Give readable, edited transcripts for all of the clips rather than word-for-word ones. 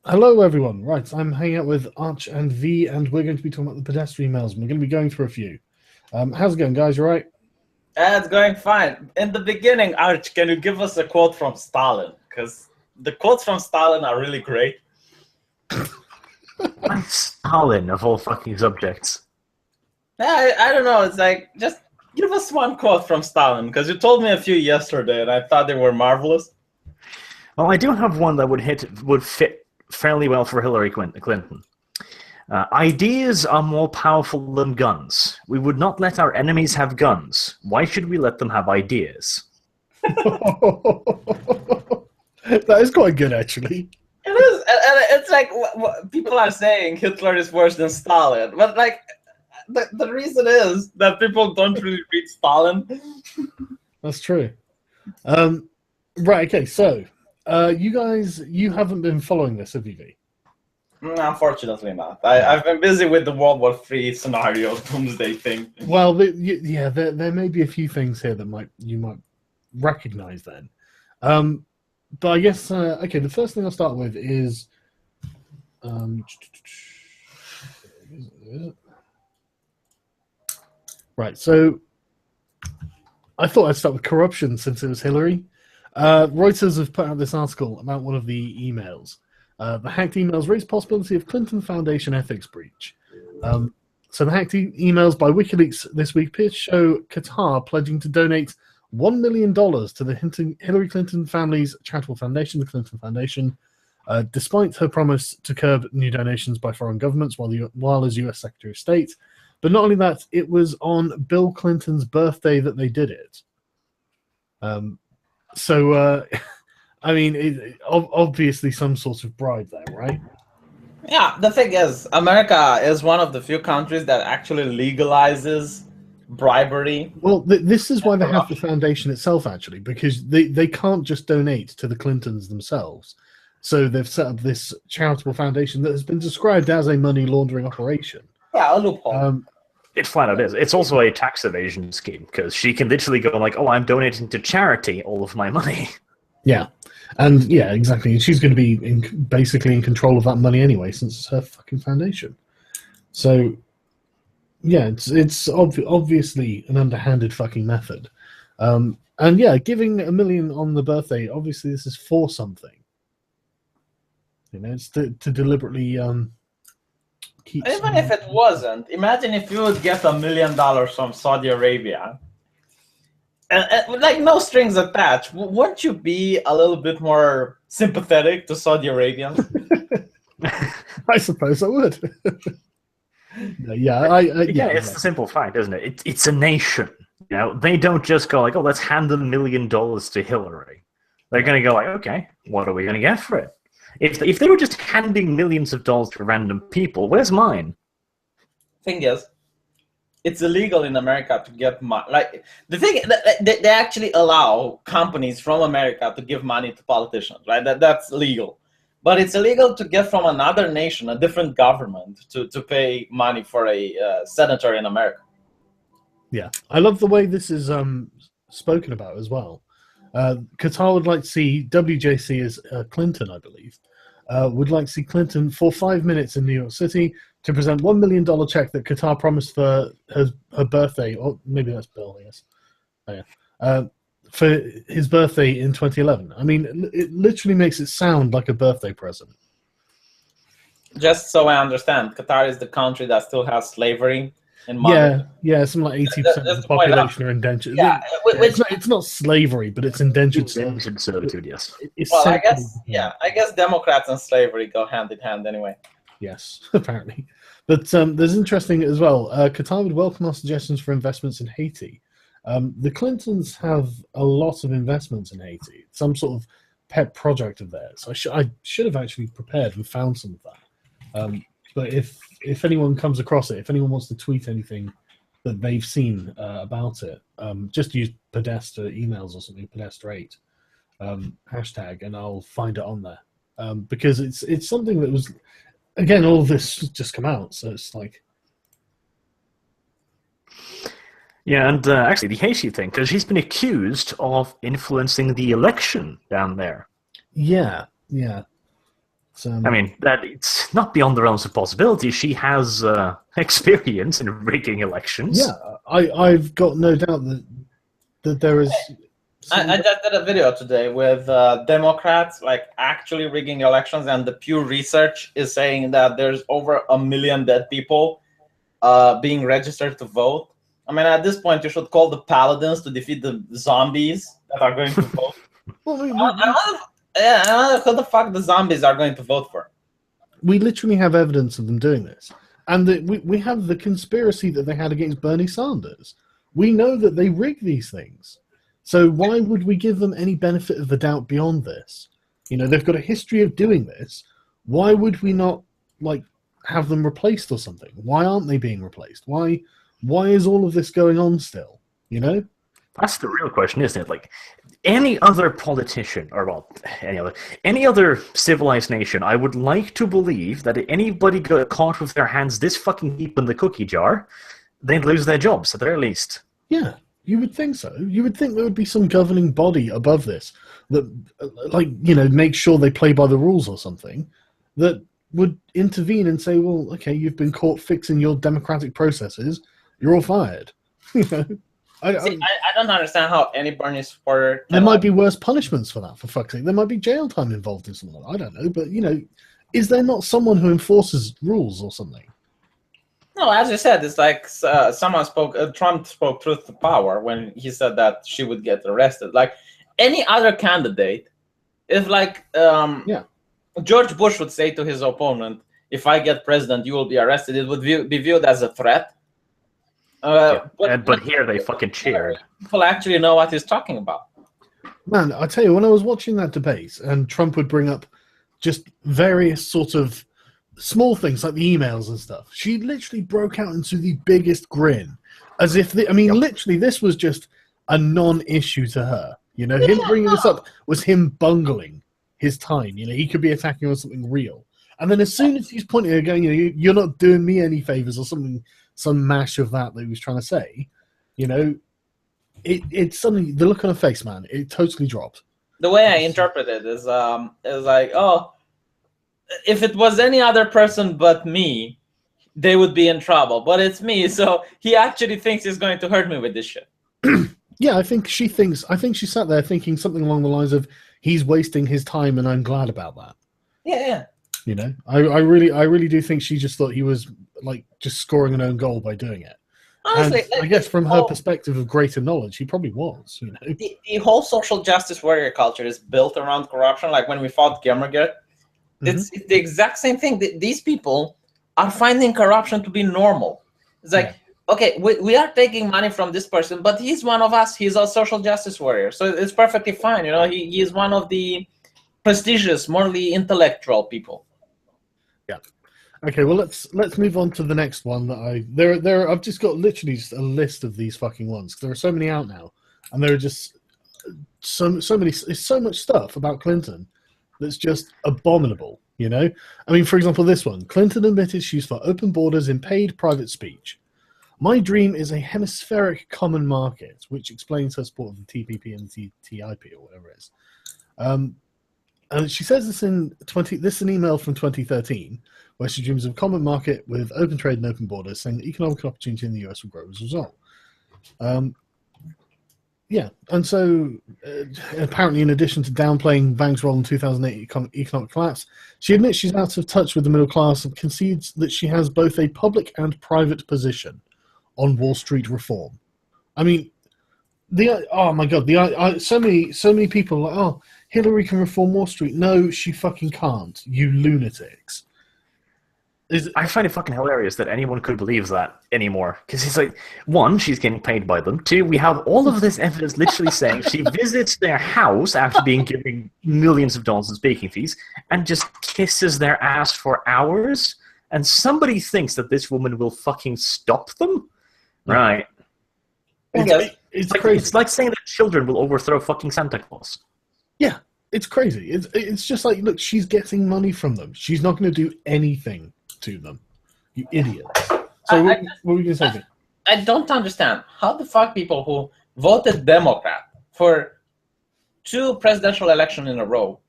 Hello, everyone. Right, I'm hanging out with Arch and V, and we're going to be talking about the Podesta emails, and we're going to be going through a few. How's it going, guys? You all right? It's going fine. In the beginning, Arch, can you give us a quote from Stalin? Because the quotes from Stalin are really great. Why Stalin, of all fucking subjects? I don't know. It's like, just give us one quote from Stalin, because you told me a few yesterday, and I thought they were marvelous. Well, I do have one that would fit fairly well for Hillary Clinton. Ideas are more powerful than guns. We would not let our enemies have guns. Why should we let them have ideas? That is quite good, actually. It is. And it's like, people are saying Hitler is worse than Stalin. But, like, the reason is that people don't really read Stalin. That's true. Right, okay, so, you haven't been following this, have you, V? Unfortunately not. I've been busy with the World War III scenario doomsday thing. Well, there may be a few things here that you might recognize then. But I guess, okay, the first thing I'll start with is... Right, so I thought I'd start with corruption since it was Hillary. Reuters have put out this article about one of the emails. The hacked emails raise possibility of Clinton Foundation ethics breach. So the hacked emails by WikiLeaks this week appear to show Qatar pledging to donate $1 million to the Hillary Clinton family's charitable foundation, the Clinton Foundation, despite her promise to curb new donations by foreign governments while as U.S. Secretary of State. But not only that, it was on Bill Clinton's birthday that they did it. I mean, obviously some sort of bribe there, right? Yeah, the thing is, America is one of the few countries that actually legalizes bribery. Well, this is why they have the foundation itself, actually, because they can't just donate to the Clintons themselves. So they've set up this charitable foundation that has been described as a money laundering operation. Yeah, a loophole. It flat out is. It's also a tax evasion scheme, because she can literally go like, oh, I'm donating to charity all of my money. Yeah. And yeah, exactly. And she's going to be basically in control of that money anyway, since it's her fucking foundation. So, yeah, it's obviously an underhanded fucking method. And yeah, giving $1 million on the birthday, obviously this is for something. You know, it's to deliberately keep... Even if it wasn't, imagine if you would get $1 million from Saudi Arabia. And like, no strings attached. Wouldn't you be a little bit more sympathetic to Saudi Arabians? I suppose I would. It's the simple fact, isn't it? It's a nation. You know, they don't just go like, oh, let's hand $1 million to Hillary. They're going to go like, okay, what are we going to get for it? If they were just handing millions of dollars to random people, where's mine? Thing is, it's illegal in America to get money. Like, the thing, they actually allow companies from America to give money to politicians, right? That's legal. But it's illegal to get from another nation, a different government, to pay money for a senator in America. Yeah, I love the way this is spoken about as well. Qatar would like to see WJC as Clinton, I believe, would like to see Clinton for 5 minutes in New York City to present $1 million check that Qatar promised for her birthday, or maybe that's Bill, I guess. Oh, yeah. For his birthday in 2011. I mean, it literally makes it sound like a birthday present. Just so I understand, Qatar is the country that still has slavery in mind. Yeah, something like 80% of the population are indentured. Yeah, it's not slavery, but it's indentured servitude, yes. Well, I guess Democrats and slavery go hand in hand anyway. Yes, apparently. But there's interesting as well. Qatar would welcome our suggestions for investments in Haiti. The Clintons have a lot of investments in Haiti. Some sort of pet project of theirs. I should have actually prepared and found some of that. But if anyone comes across it, if anyone wants to tweet anything that they've seen about it, just use Podesta emails or something, Podesta8 hashtag, and I'll find it on there. Because it's something that was, again, all of this just come out, so it's like... Yeah, and actually the Haiti thing, because he's been accused of influencing the election down there. Yeah. I mean, that it's not beyond the realms of possibility. She has experience in rigging elections. Yeah, I've got no doubt that there is. I just did a video today with Democrats actually rigging elections, and the Pew Research is saying that there's over 1 million dead people being registered to vote. I mean, at this point, you should call the paladins to defeat the zombies that are going to vote. Well, I don't know who the fuck the zombies are going to vote for. We literally have evidence of them doing this. And we have the conspiracy that they had against Bernie Sanders. We know that they rig these things. So why would we give them any benefit of the doubt beyond this? You know, they've got a history of doing this. Why would we not, have them replaced or something? Why aren't they being replaced? Why is all of this going on still? You know? That's the real question, isn't it? Any other politician, or any other civilized nation, I would like to believe that if anybody got caught with their hands this fucking deep in the cookie jar, they'd lose their jobs at the very least. Yeah, you would think so. You would think there would be some governing body above this that, make sure they play by the rules or something, that would intervene and say, well, okay, you've been caught fixing your democratic processes, you're all fired. I don't understand how any Bernie supporter... There might be worse punishments for that, for fuck's sake. There might be jail time involved in something like that. I don't know, but, is there not someone who enforces rules or something? No, as you said, it's like Trump spoke truth to power when he said that she would get arrested. Like, any other candidate, if George Bush would say to his opponent, if I get president, you will be arrested, it would be viewed as a threat. But here they fucking cheered. People actually know what he's talking about. Man, I tell you, when I was watching that debate, and Trump would bring up just various sort of small things like the emails and stuff, she literally broke out into the biggest grin, as if literally this was just a non-issue to her. Him bringing this up was him bungling his time. He could be attacking on something real, and then as soon as he's pointing at her, going, you're not doing me any favors or something. Some mash of that he was trying to say, it's suddenly, the look on her face, man, it totally dropped. The way I interpret it is like, oh, if it was any other person but me, they would be in trouble. But it's me, so he actually thinks he's going to hurt me with this shit. Yeah, I think she sat there thinking something along the lines of, he's wasting his time and I'm glad about that. Yeah. I really do think she just thought he was just scoring an own goal by doing it. Honestly, and I guess from her perspective of greater knowledge, he probably was. The whole social justice warrior culture is built around corruption. Like when we fought Gamergate, it's the exact same thing. These people are finding corruption to be normal. It's like, okay, we are taking money from this person, but he's one of us. He's a social justice warrior, so it's perfectly fine. He is one of the prestigious, morally intellectual people. Yeah. Okay, well let's move on to the next one that I've just got literally just a list of these fucking ones because there are so many out now, and there are just so many. It's so much stuff about Clinton that's just abominable. I mean, for example, this one: Clinton admitted she's for open borders in paid private speech. My dream is a hemispheric common market, which explains her support of the TPP and the TTIP or whatever it is. And she says this this is an email from 2013, where she dreams of a common market with open trade and open borders, saying that economic opportunity in the US will grow as a result. And so apparently, in addition to downplaying Vang's role in 2008 economic collapse, she admits she's out of touch with the middle class and concedes that she has both a public and private position on Wall Street reform. I mean, oh my god, so many people are like, oh, Hillary can reform Wall Street. No, she fucking can't, you lunatics. I find it fucking hilarious that anyone could believe that anymore. Because it's like, one, she's getting paid by them. Two, we have all of this evidence literally saying she visits their house after being given millions of dollars in speaking fees and just kisses their ass for hours. And somebody thinks that this woman will fucking stop them? Right. It's crazy. It's like saying that children will overthrow fucking Santa Claus. Yeah, it's crazy. It's just like, look, she's getting money from them. She's not going to do anything to them. You idiots. So what were you going to say? I don't understand how the fuck people who voted Democrat for 2 presidential elections in a row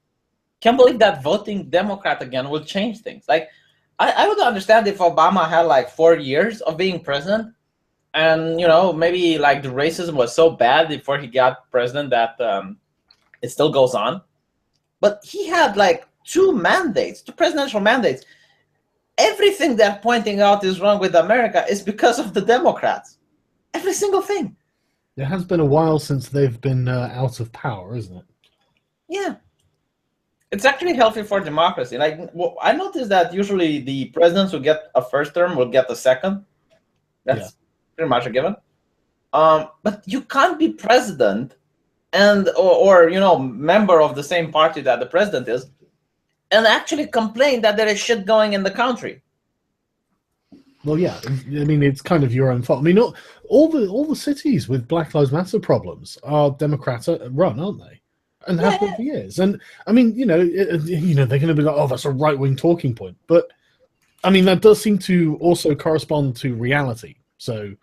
can't believe that voting Democrat again will change things. Like, I would understand if Obama had like 4 years of being president, and maybe like the racism was so bad before he got president that it still goes on. But he had like 2 presidential mandates. Everything they're pointing out is wrong with America is because of the Democrats. Every single thing. It has been a while since they've been out of power, isn't it? Yeah. It's actually healthy for democracy. Like, I noticed that usually the presidents who get a first term will get a second. That's pretty much a given. But you can't be president and or member of the same party that the president is, and actually complain that there is shit going in the country. Well, yeah. I mean, it's kind of your own fault. I mean, all the cities with Black Lives Matter problems are Democrat run, aren't they? And have been for years. And I mean, they're going to be like, oh, that's a right-wing talking point. But I mean, that does seem to also correspond to reality. So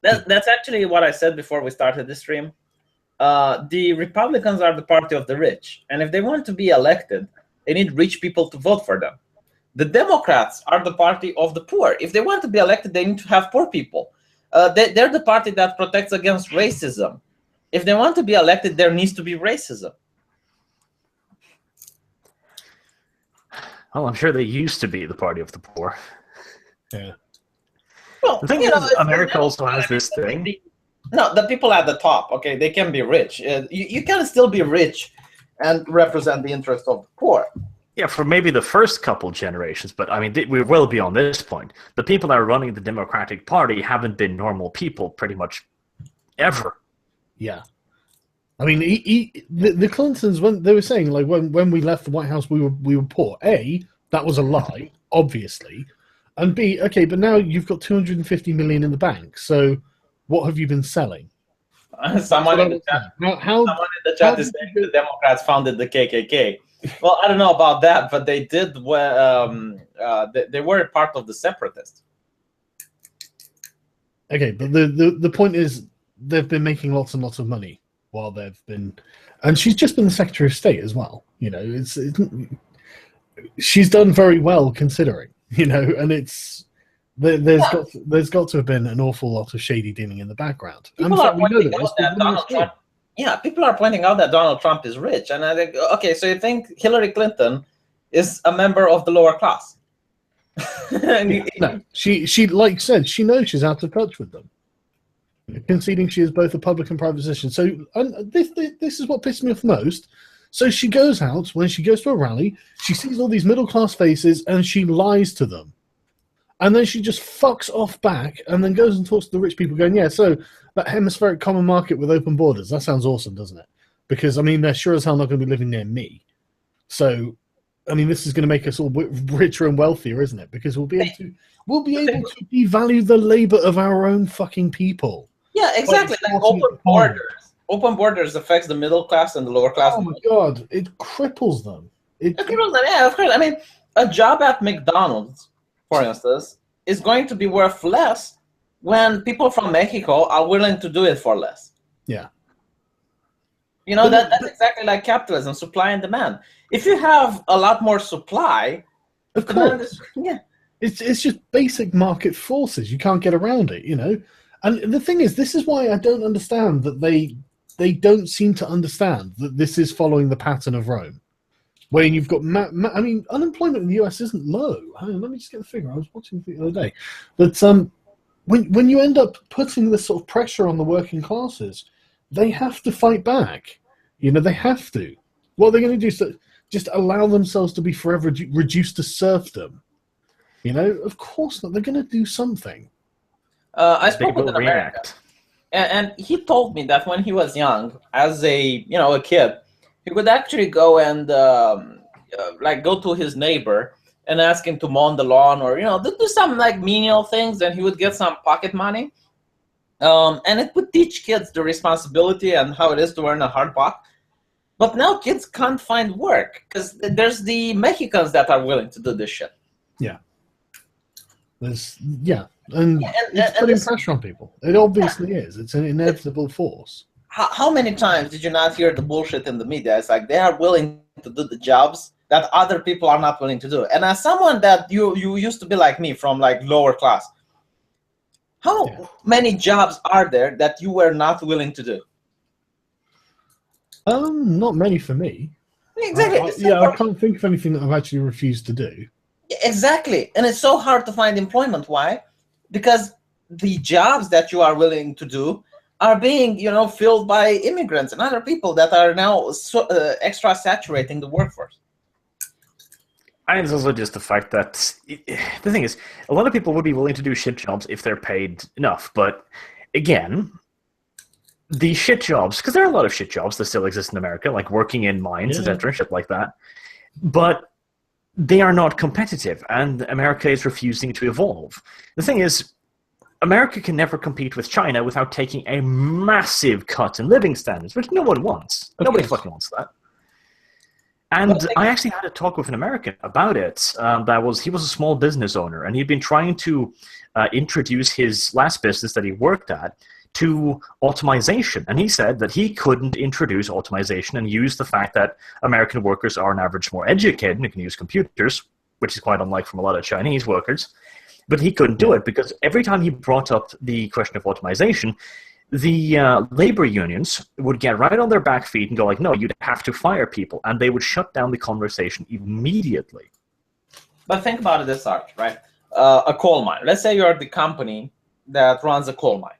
that's actually what I said before we started this stream. The Republicans are the party of the rich, and if they want to be elected, they need rich people to vote for them. The Democrats are the party of the poor. If they want to be elected, they need to have poor people. They're the party that protects against racism. If they want to be elected, there needs to be racism. Well, I'm sure they used to be the party of the poor. Yeah. Well, The thing is, America also has this thing. No, the people at the top, okay, they can be rich. You can still be rich and represent the interest of the poor. Yeah, for maybe the first couple generations, but I mean, we're well beyond this point. The people that are running the Democratic Party haven't been normal people pretty much ever. Yeah. I mean, the Clintons, when they were saying, like, when we left the White House, we were poor. A, that was a lie, obviously. And B, okay, but now you've got $250 million in the bank. So what have you been selling? Someone in the chat is saying the Democrats founded the KKK. Well, I don't know about that, but they did. They were part of the separatists. Okay, but the point is, they've been making lots and lots of money while they've been, and she's just been the Secretary of State as well. She's done very well considering. And it's there's got to have been an awful lot of shady dealing in the background. People are pointing out that Donald Trump. Yeah, people are pointing out that Donald Trump is rich, and I think, okay, so you think Hillary Clinton is a member of the lower class? No, she like said, she knows she's out of touch with them, conceding she is both a public and private position. So, and this is what pissed me off most. So she goes out, when she goes to a rally, she sees all these middle class faces, and she lies to them. And then she just fucks off back and then goes and talks to the rich people going, yeah, so that hemispheric common market with open borders, that sounds awesome, doesn't it? Because, I mean, they're sure as hell not going to be living near me. So, I mean, this is going to make us all richer and wealthier, isn't it? Because we'll be able to devalue the labor of our own fucking people. Yeah, exactly. Like open borders. Open borders affects the middle class and the lower class. Oh, my God. It cripples them. It cripples them, yeah, of course. I mean, a job at McDonald's, for instance, is going to be worth less when people from Mexico are willing to do it for less. Yeah. That's exactly like capitalism, supply and demand. If you have a lot more supply, of course, it's just basic market forces. You can't get around it, And the thing is, this is why I don't understand that they don't seem to understand that this is following the pattern of Rome. When you've got, I mean, unemployment in the US isn't low. Hang on, let me just get the figure. I was watching the other day. But when you end up putting this sort of pressure on the working classes, they have to fight back. They have to. What are they going to do? So just allow themselves to be forever reduced to serfdom? Of course not. They're going to do something. I spoke with an American, and he told me that when he was young, as a kid, he would actually go and go to his neighbor and ask him to mow the lawn or do some like menial things, and he would get some pocket money. And it would teach kids the responsibility and how it is to earn a hard buck. But now kids can't find work because there's the Mexicans that are willing to do this shit. Yeah. And it's putting pressure on people. It obviously is. It's an inevitable force. How many times did you not hear the bullshit in the media? It's like they are willing to do the jobs that other people are not willing to do. And as someone that you used to be like me, from like lower class, how many jobs are there that you were not willing to do? Not many for me. Exactly. I can't think of anything that I've actually refused to do. Exactly. And it's so hard to find employment. Why? Because the jobs that you are willing to do are being, filled by immigrants and other people that are now extra saturating the workforce. And it's also just the fact that the thing is, a lot of people would be willing to do shit jobs if they're paid enough. But again, the shit jobs, because there are a lot of shit jobs that still exist in America, like working in mines, etc., shit like that. But they are not competitive, and America is refusing to evolve. The thing is, America can never compete with China without taking a massive cut in living standards, which no one wants. Nobody fucking wants that. And I actually had a talk with an American about it. He was a small business owner, and he'd been trying to introduce his last business that he worked at to automation. And he said that he couldn't introduce automation and use the fact that American workers are on average more educated and can use computers, which is quite unlike from a lot of Chinese workers. But he couldn't do it because every time he brought up the question of automation, the labor unions would get right on their back feet and go like, no, you'd have to fire people. And they would shut down the conversation immediately. But think about it this art, right? A coal mine. Let's say you're the company that runs a coal mine.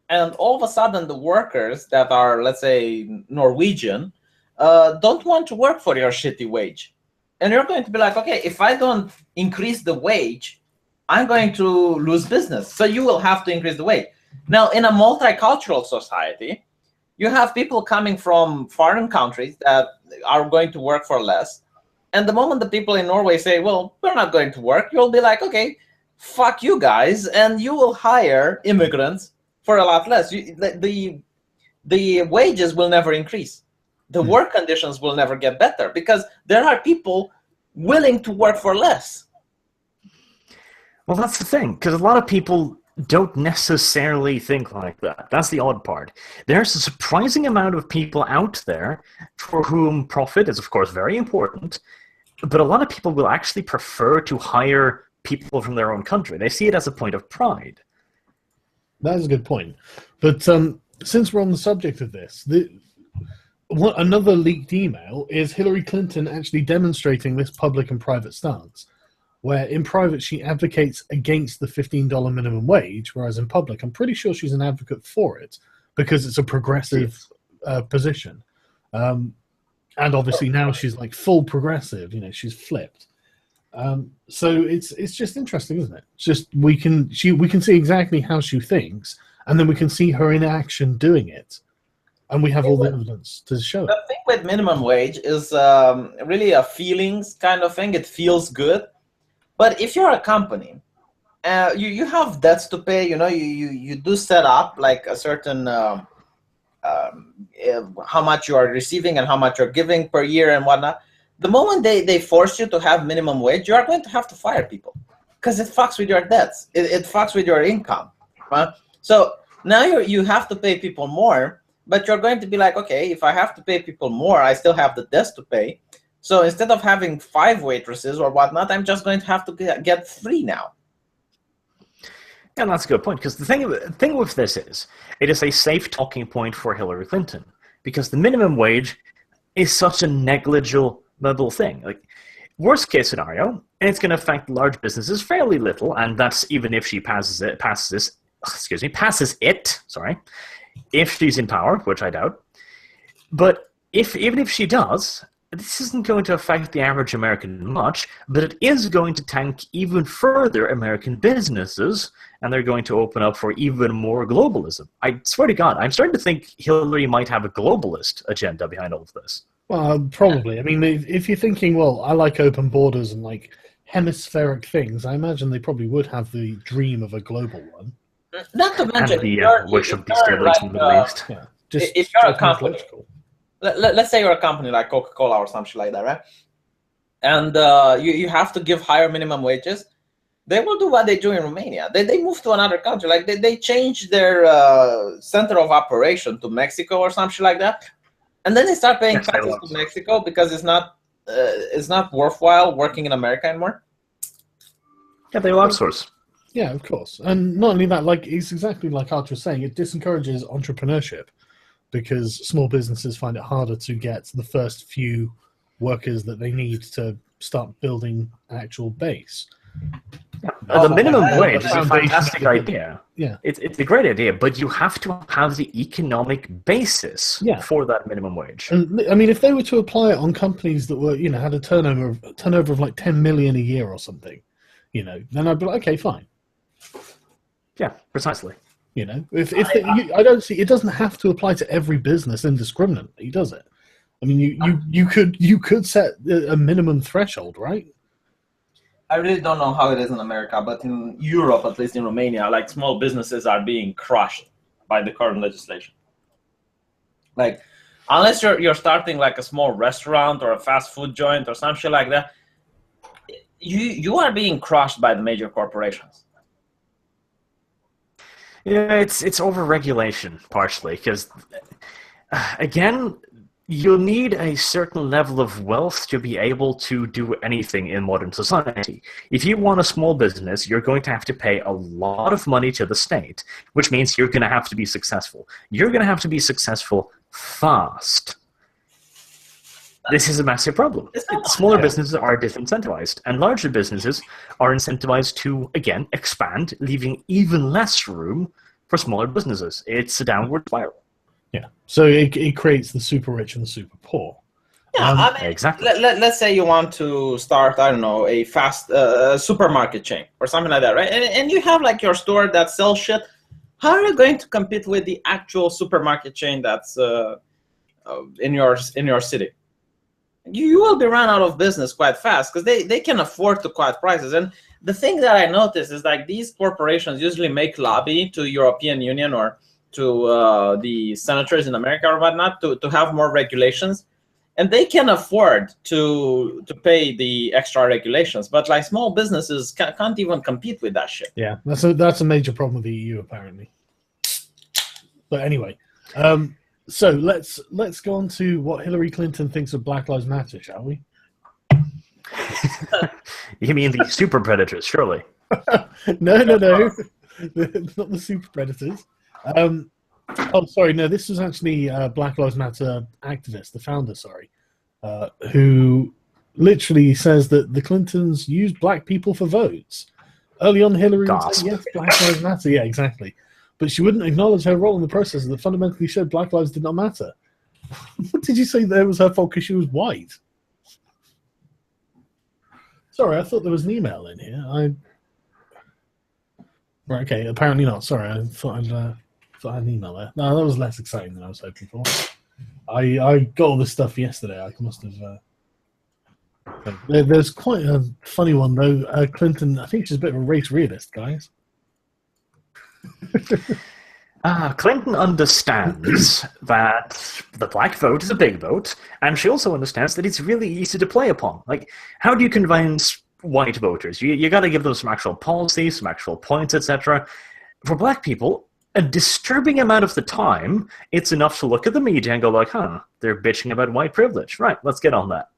And all of a sudden, the workers that are, let's say, Norwegian, don't want to work for your shitty wage. And you're going to be like, okay, if I don't increase the wage, I'm going to lose business. So you will have to increase the wage. Now, in a multicultural society, you have people coming from foreign countries that are going to work for less. And the moment the people in Norway say, well, we're not going to work, you'll be like, okay, fuck you guys. And you will hire immigrants for a lot less. The wages will never increase. The work conditions will never get better because there are people willing to work for less. Well, that's the thing, because a lot of people don't necessarily think like that. That's the odd part. There's a surprising amount of people out there for whom profit is, of course, very important, but a lot of people will actually prefer to hire people from their own country. They see it as a point of pride. That is a good point. But since we're on the subject of this, another leaked email is Hillary Clinton actually demonstrating this public and private stance, where in private she advocates against the $15 minimum wage, whereas in public I'm pretty sure she's an advocate for it because it's a progressive position. And obviously now she's like full progressive, she's flipped. So it's just interesting, isn't it? It's just we can see exactly how she thinks, and then we can see her in action doing it, and we have all the evidence to show it. The thing with minimum wage is really a feelings kind of thing. It feels good, but if you're a company, you have debts to pay. You do set up like a certain how much you are receiving and how much you're giving per year and whatnot. The moment they force you to have minimum wage, you are going to have to fire people because it fucks with your debts. It fucks with your income. Right? So now you have to pay people more, but you're going to be like, okay, if I have to pay people more, I still have the debts to pay. So instead of having 5 waitresses or whatnot, I'm just going to have to get 3 now. And that's a good point, because the thing with this is, it is a safe talking point for Hillary Clinton, because the minimum wage is such a negligible thing. Like, worst case scenario, it's going to affect large businesses fairly little, and that's even if she passes it, if she's in power, which I doubt. But even if she does, this isn't going to affect the average American much, but it is going to tank even further American businesses, and they're going to open up for even more globalism. I swear to God, I'm starting to think Hillary might have a globalist agenda behind all of this. Well, probably. I mean, if you're thinking, well, I like open borders and like hemispheric things, I imagine they probably would have the dream of a global one. Not to mention, which of these states in the Middle East. Yeah, if you're a company, let's say you're a company like Coca-Cola or something like that, right? And you have to give higher minimum wages. They will do what they do in Romania. They move to another country. Like they change their center of operation to Mexico or something like that. And then they start paying taxes to Mexico because it's not it's not worthwhile working in America anymore. Yeah, they outsource. Yeah, of course. And not only that, like it's exactly like Archer was saying, it disencourages entrepreneurship because small businesses find it harder to get the first few workers that they need to start building an actual base. The minimum wage is a foundation fantastic of the- idea. Yeah. It's a great idea, but you have to have the economic basis Yeah. for that minimum wage. And I mean, if they were to apply it on companies that were, had a turnover of like 10 million a year or something, then I'd be like, okay, fine. Yeah, precisely. I don't see it doesn't have to apply to every business indiscriminately, does it? I mean, you could set a minimum threshold, right? I really don't know how it is in America, but in Europe, at least in Romania, like small businesses are being crushed by the current legislation. Like, unless you're starting like a small restaurant or a fast food joint or some shit like that, you are being crushed by the major corporations. Yeah, it's over-regulation, partially, because, again, you'll need a certain level of wealth to be able to do anything in modern society. If you want a small business, you're going to have to pay a lot of money to the state, which means you're going to have to be successful. You're going to have to be successful fast. This is a massive problem. Smaller businesses are disincentivized, and larger businesses are incentivized to, again, expand, leaving even less room for smaller businesses. It's a downward spiral. Yeah. So it creates the super rich and the super poor. Yeah, exactly. Let's say you want to start, I don't know, a fast supermarket chain or something like that, right? And you have like your store that sells shit. How are you going to compete with the actual supermarket chain that's in your city? You will be run out of business quite fast because they can afford to cut prices. And the thing that I noticed is like these corporations usually make lobby to European Union or to the senators in America or whatnot to have more regulations. And they can afford to pay the extra regulations. But like small businesses can't even compete with that shit. Yeah, that's a major problem with the EU, apparently. But anyway, so let's go on to what Hillary Clinton thinks of Black Lives Matter, shall we? You mean the super predators, surely? No. Not the super predators. Sorry, no, this was actually Black Lives Matter activist, the founder, who literally says that the Clintons used black people for votes. Early on, Hillary would say, yes, Black Lives Matter. Yeah, exactly. But she wouldn't acknowledge her role in the process that fundamentally showed Black lives did not matter. What did you say that it was her fault because she was white? Sorry, I thought there was an email in here. Right, okay, apparently not. Sorry, I thought I had an email there. No, that was less exciting than I was hoping for. I got all this stuff yesterday. I must have... There's quite a funny one, though. Clinton, I think she's a bit of a race realist, guys. Clinton understands that the black vote is a big vote, and she also understands that it's really easy to play upon. Like, how do you convince white voters? You got to give them some actual policy, some actual points, etc. For black people, a disturbing amount of the time, it's enough to look at the media and go like, they're bitching about white privilege. Right, let's get on that.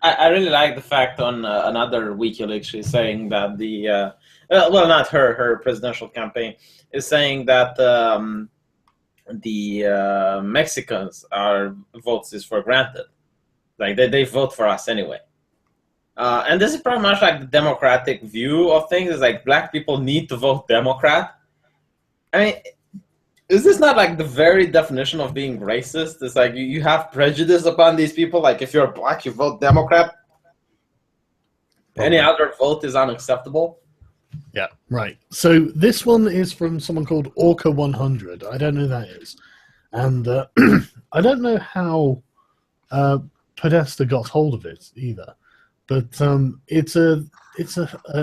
I really like the fact on another WikiLeaks she's saying that the well, not her presidential campaign is saying that the Mexicans are votes is for granted, like they vote for us anyway. And this is pretty much like the Democratic view of things. Is like black people need to vote Democrat. I mean, is this not like the very definition of being racist? It's like you have prejudice upon these people. Like if you're black, you vote Democrat. Any other vote is unacceptable. Yeah, right. So this one is from someone called Orca100. I don't know who that is. And I don't know how Podesta got hold of it either. But it's an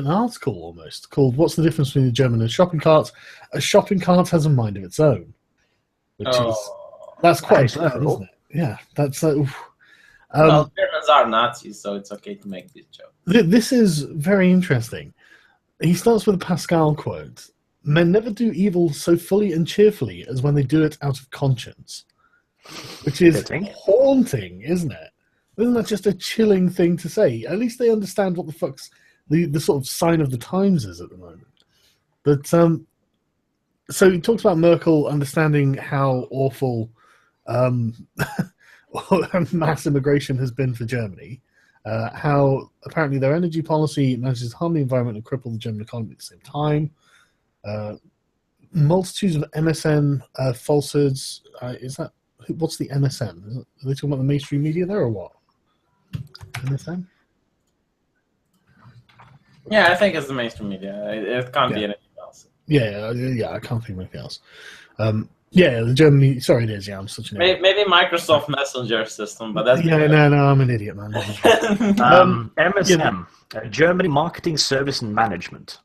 article almost called "What's the difference between a German and a shopping cart?" A shopping cart has a mind of its own, that's quite bad, isn't it? Yeah, that's. Well, Germans are Nazis, so it's okay to make this joke. This is very interesting. He starts with a Pascal quote: "Men never do evil so fully and cheerfully as when they do it out of conscience," which is haunting, isn't it? Isn't that just a chilling thing to say? At least they understand what the fuck's the sort of sign of the times is at the moment. But so he talks about Merkel understanding how awful mass immigration has been for Germany, how apparently their energy policy manages to harm the environment and cripple the German economy at the same time. Multitudes of MSN falsehoods. What's the MSN? Are they talking about the mainstream media there or what? MSN? Yeah, I think it's the mainstream media. It can't be anything else. Yeah, I can't think of anything else. Yeah, the Germany. Sorry, it is. Yeah, I'm such an idiot. Maybe Microsoft Messenger system, but that's no, I'm an idiot, man. MSM, Germany Marketing Service and Management.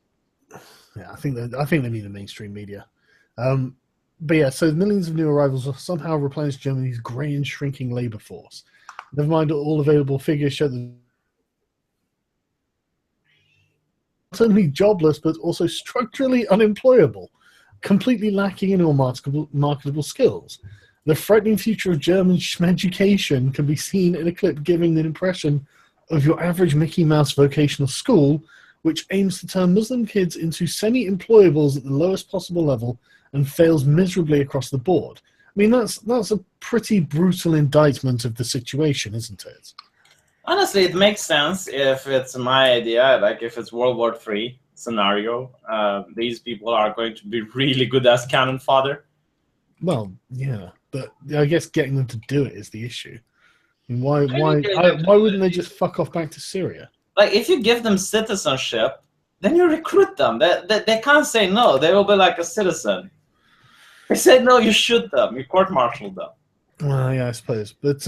Yeah, I think they mean the mainstream media. But yeah, so millions of new arrivals will somehow replenish Germany's grey and shrinking labour force. Never mind, all available figures show that not only jobless but also structurally unemployable, completely lacking in all marketable skills. The frightening future of German education can be seen in a clip giving an impression of your average Mickey Mouse vocational school, which aims to turn Muslim kids into semi-employables at the lowest possible level and fails miserably across the board. I mean, that's a pretty brutal indictment of the situation, isn't it? Honestly, it makes sense if it's my idea, like if it's World War III scenario. These people are going to be really good as cannon fodder. Well, yeah, but I guess getting them to do it is the issue. I mean, why wouldn't they just fuck off back to Syria? Like, if you give them citizenship, then you recruit them. They can't say no. They will be like a citizen. They say no, you shoot them. You court-martial them. Yeah, I suppose. But,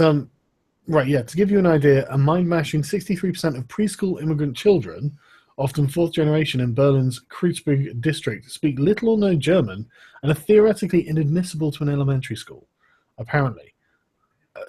right, yeah, to give you an idea, a mind-mashing 63% of preschool immigrant children, often fourth generation in Berlin's Kreuzberg district, speak little or no German and are theoretically inadmissible to an elementary school, apparently.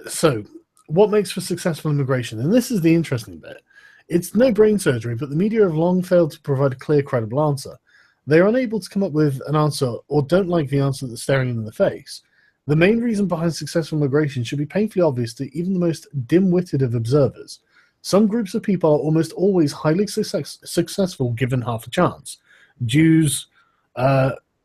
So, what makes for successful immigration? And this is the interesting bit. It's no brain surgery, but the media have long failed to provide a clear, credible answer. They are unable to come up with an answer or don't like the answer that's staring them in the face. The main reason behind successful migration should be painfully obvious to even the most dim-witted of observers. Some groups of people are almost always highly successful given half a chance. Jews,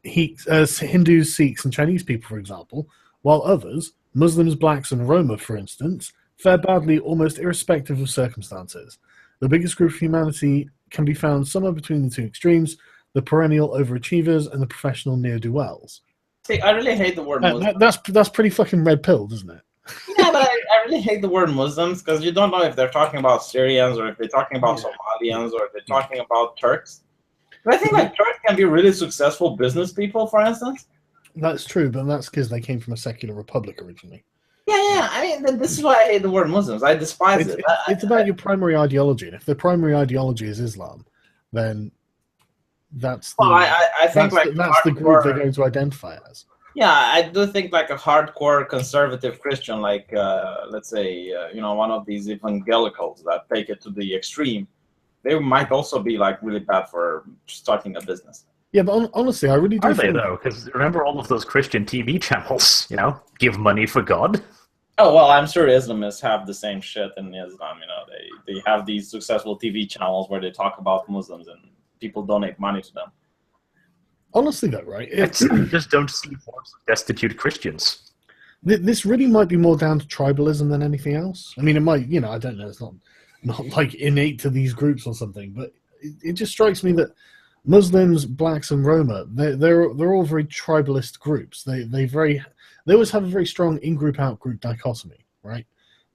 Hindus, Sikhs, and Chinese people, for example, while others, Muslims, blacks, and Roma, for instance, fare badly almost irrespective of circumstances. The biggest group of humanity can be found somewhere between the two extremes, the perennial overachievers and the professional ne'er-do-wells. See, I really hate the word Muslim. That's pretty fucking red pill, isn't it? Yeah, but I really hate the word Muslims because you don't know if they're talking about Syrians or if they're talking about Somalians or if they're talking about Turks. But I think like Turks can be really successful business people, for instance. That's true, but that's because they came from a secular republic originally. Yeah. I mean, this is why I hate the word Muslims. I despise it. It's about your primary ideology, and if the primary ideology is Islam, then that's the group they're going to identify as. Yeah, I do think like a hardcore conservative Christian, like let's say one of these evangelicals that take it to the extreme, they might also be like really bad for starting a business. Yeah, but honestly, I really do. Are they though? Because remember all of those Christian TV channels, give money for God. Oh well, I'm sure Islamists have the same shit in Islam. They have these successful TV channels where they talk about Muslims and people donate money to them. Honestly, though, right? Just don't see forms of destitute Christians. This really might be more down to tribalism than anything else. I mean, it might, I don't know. It's not like innate to these groups or something, but it just strikes me that Muslims, blacks, and Roma, they're all very tribalist groups. They always have a very strong in-group, out-group dichotomy, right?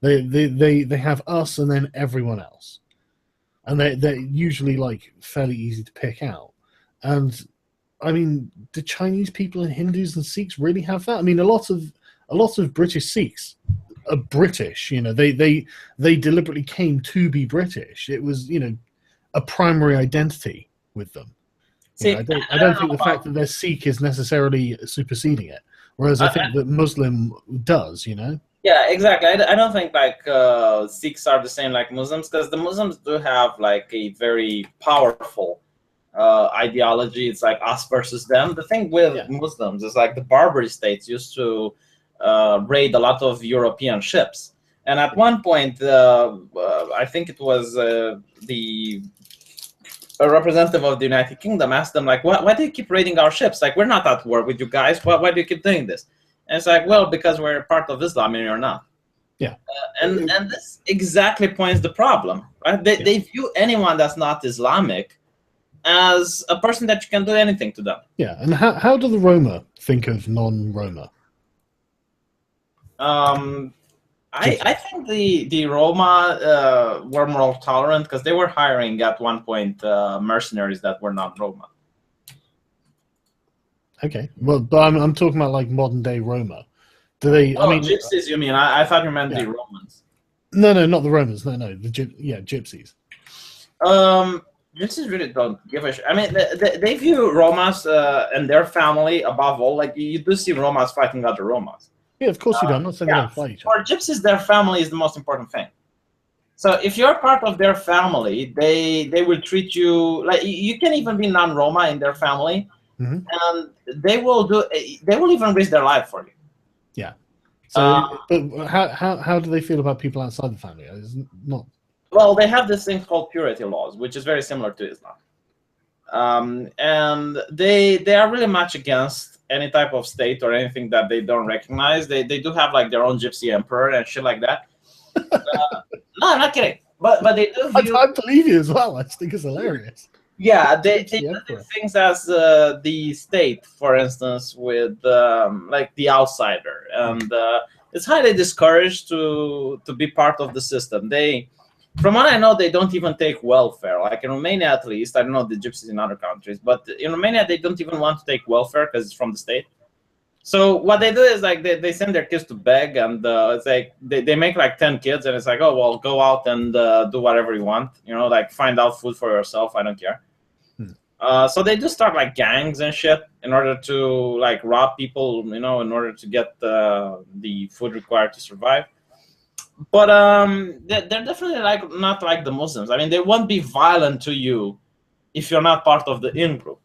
They have us and then everyone else, and they're usually like fairly easy to pick out. And I mean, do Chinese people and Hindus and Sikhs really have that? I mean, a lot of British Sikhs are British. They deliberately came to be British. It was a primary identity with them. See, I don't think the fact that they're Sikh is necessarily superseding it. Whereas I think that Muslim does. Yeah, exactly. I don't think like Sikhs are the same like Muslims, because the Muslims do have like a very powerful ideology. It's like us versus them. The thing with Muslims is like the Barbary states used to raid a lot of European ships, And at one point, I think it was a representative of the United Kingdom asked them, like, why do you keep raiding our ships? Like, we're not at war with you guys. Why do you keep doing this? And it's like, well, because we're part of Islam and you're not. Yeah. And this exactly points the problem, right? They view anyone that's not Islamic as a person that you can do anything to them. Yeah, and how do the Roma think of non-Roma? I think the Roma were more tolerant because they were hiring at one point mercenaries that were not Roma. Okay, well, but I'm talking about like modern day Roma. Do they? Oh, I mean, gypsies, you mean? I thought you meant the Romans. No, not the Romans. No, gypsies. Gypsies really don't give a shit. I mean, they view Romas and their family above all. Like, you do see Romas fighting other Romas. Yeah, of course you do. I'm not saying they don't fight each other. For gypsies, their family is the most important thing. So if you're part of their family, they will treat you like you can even be non-Roma in their family, and they will even risk their life for you. Yeah. So, but how do they feel about people outside the family? It's not. Well, they have this thing called purity laws, which is very similar to Islam, and they are really much against any type of state or anything that they don't recognize. They do have like their own gypsy emperor and shit like that. No, I'm not kidding. But they do view... I believe you as well. I just think it's hilarious. Yeah, they do things as the state, for instance, with like the outsider, and it's highly discouraged to be part of the system. From what I know, they don't even take welfare. Like in Romania, at least, I don't know the gypsies in other countries, but in Romania, they don't even want to take welfare because it's from the state. So what they do is like they send their kids to beg, and it's like they make like 10 kids, and it's like, oh, well, go out and do whatever you want, like find out food for yourself. I don't care. So they do start like gangs and shit in order to like rob people, in order to get the food required to survive. But they're definitely not like the Muslims. I mean, they won't be violent to you if you're not part of the in-group.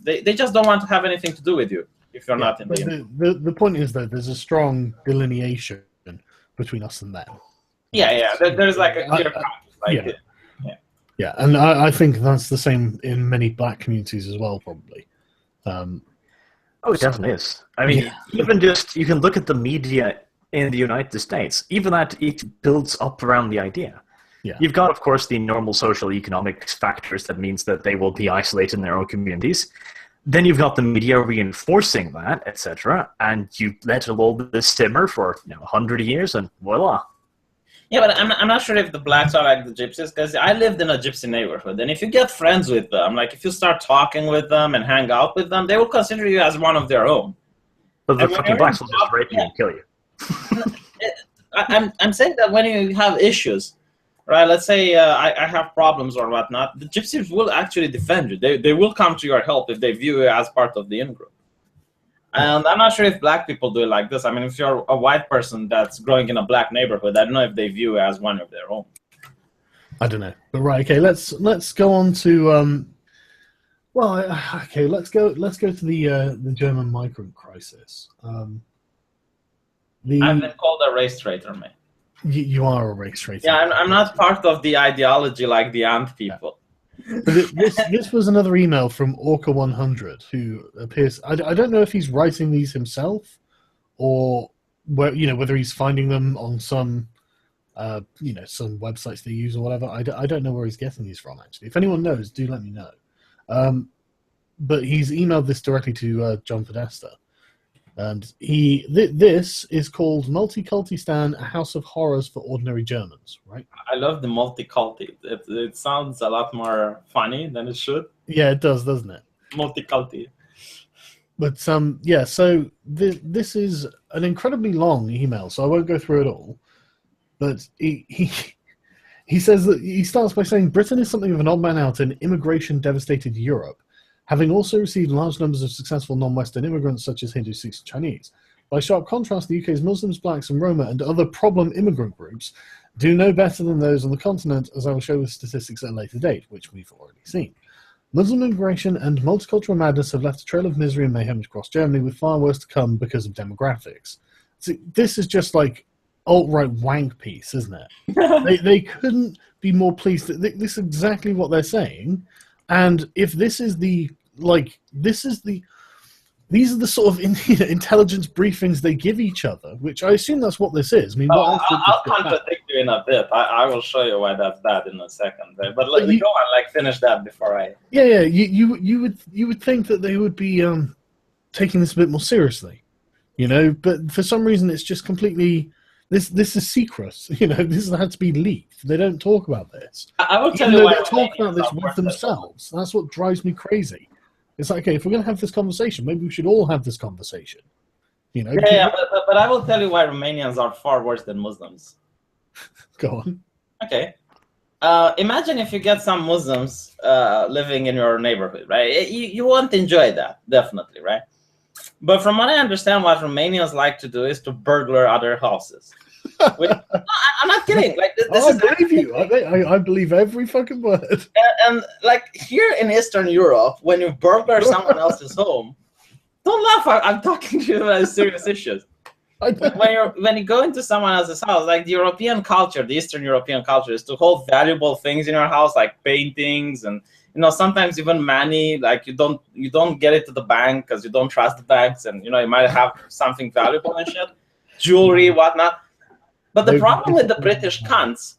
They just don't want to have anything to do with you if you're not in the in-group. The point is that there's a strong delineation between us and them. Yeah. There's like a clear cut. Yeah, and I think that's the same in many black communities as well, probably. It definitely is. I mean, even just, you can look at the media in the United States, even that it builds up around the idea. Yeah. You've got, of course, the normal social economic factors that means that they will be isolated in their own communities. Then you've got the media reinforcing that, etc., and you let all this simmer for 100 years, and voila. Yeah, but I'm not sure if the blacks are like the gypsies, because I lived in a gypsy neighborhood, and if you get friends with them, like if you start talking with them and hang out with them, they will consider you as one of their own. But the fucking blacks will just rape you and kill you. I'm saying that when you have issues, right? Let's say I have problems or whatnot, the gypsies will actually defend you. They will come to your help if they view you as part of the in-group. And I'm not sure if black people do it like this. I mean, if you're a white person that's growing in a black neighborhood, I don't know if they view you as one of their own. I don't know, but right, okay. Let's go on to let's go to the German migrant crisis. I've been called a race traitor, man. You are a race traitor. Yeah, I'm not part of the ideology like the ant people. But this was another email from Orca100, who appears. I don't know if he's writing these himself, or whether he's finding them on some some websites they use or whatever. I don't know where he's getting these from, actually. If anyone knows, do let me know. But he's emailed this directly to John Podesta. And this is called Multicultistan, a House of Horrors for Ordinary Germans, right? I love the multiculti. It sounds a lot more funny than it should. Yeah, it does, doesn't it? Multiculti. But so this is an incredibly long email, so I won't go through it all. But he says that he starts by saying Britain is something of an odd man out in immigration-devastated Europe, having also received large numbers of successful non-Western immigrants such as Hindu, Sikhs, and Chinese. By sharp contrast, the UK's Muslims, blacks, and Roma and other problem immigrant groups do no better than those on the continent, as I will show with statistics at a later date, which we've already seen. Muslim immigration and multicultural madness have left a trail of misery and mayhem across Germany, with far worse to come because of demographics. So this is just like alt-right wank piece, isn't it? They couldn't be more pleased. This is exactly what they're saying. And if this is these are the sort of intelligence briefings they give each other, which I assume that's what this is. I mean, I'll contradict you in a bit. I will show you why that's bad in a second. But let me go on, finish that before I. Yeah. You would think that they would be taking this a bit more seriously, But for some reason, it's just completely. This is secret. This had to be leaked. They don't talk about this. I will tell you why they talk about this with themselves. That's what drives me crazy. It's like, okay, if we're going to have this conversation, maybe we should all have this conversation. Yeah, but I will tell you why Romanians are far worse than Muslims. Go on. Okay. Imagine if you get some Muslims living in your neighborhood, right? You won't enjoy that, definitely, right? But from what I understand, what Romanians like to do is to burglar other houses. No, I'm not kidding. I believe you. I believe every fucking word. And here in Eastern Europe, when you burglar someone else's home, don't laugh. I'm talking to you about serious issues. When you go into someone else's house, the European culture, the Eastern European culture, is to hold valuable things in your house, like paintings and sometimes even money. You don't get it to the bank because you don't trust the banks, and you might have something valuable and shit, jewelry, whatnot. But the problem with the British cunts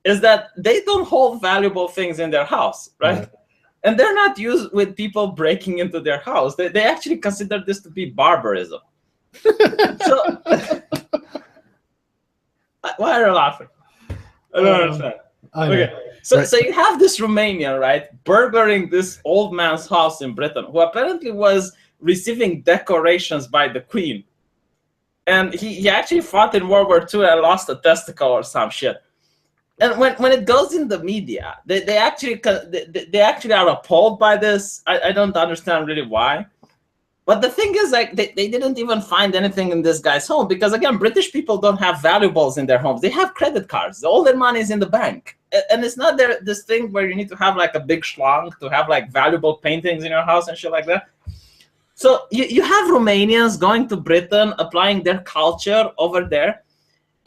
is that they don't hold valuable things in their house, right? Yeah. And they're not used with people breaking into their house. They actually consider this to be barbarism. So, why are you laughing? I don't understand. Okay, so you have this Romanian, right, burglaring this old man's house in Britain, who apparently was receiving decorations by the Queen. And he actually fought in World War II and lost a testicle or some shit. And when it goes in the media, they actually are appalled by this. I don't understand really why. But the thing is, they didn't even find anything in this guy's home because, again, British people don't have valuables in their homes. They have credit cards. All their money is in the bank. And it's not this thing where you need to have a big schlong to have valuable paintings in your house and shit like that. So you have Romanians going to Britain, applying their culture over there.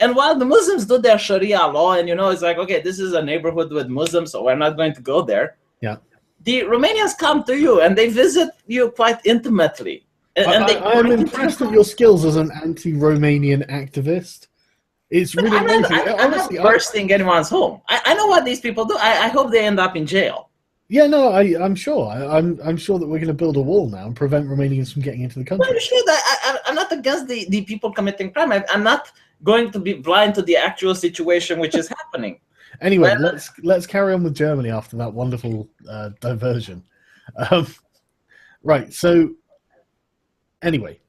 And while the Muslims do their Sharia law, and it's okay, this is a neighborhood with Muslims, so we're not going to go there. Yeah. The Romanians come to you and they visit you quite intimately. I'm impressed with your skills as an anti-Romanian activist. It's really amazing. I'm not bursting anyone's home. I know what these people do. I hope they end up in jail. Yeah, no, I'm sure. I'm sure that we're going to build a wall now and prevent Romanians from getting into the country. I'm sure that I'm not against the people committing crime. I'm not going to be blind to the actual situation which is happening. Anyway, let's carry on with Germany after that wonderful diversion. Right. So, anyway,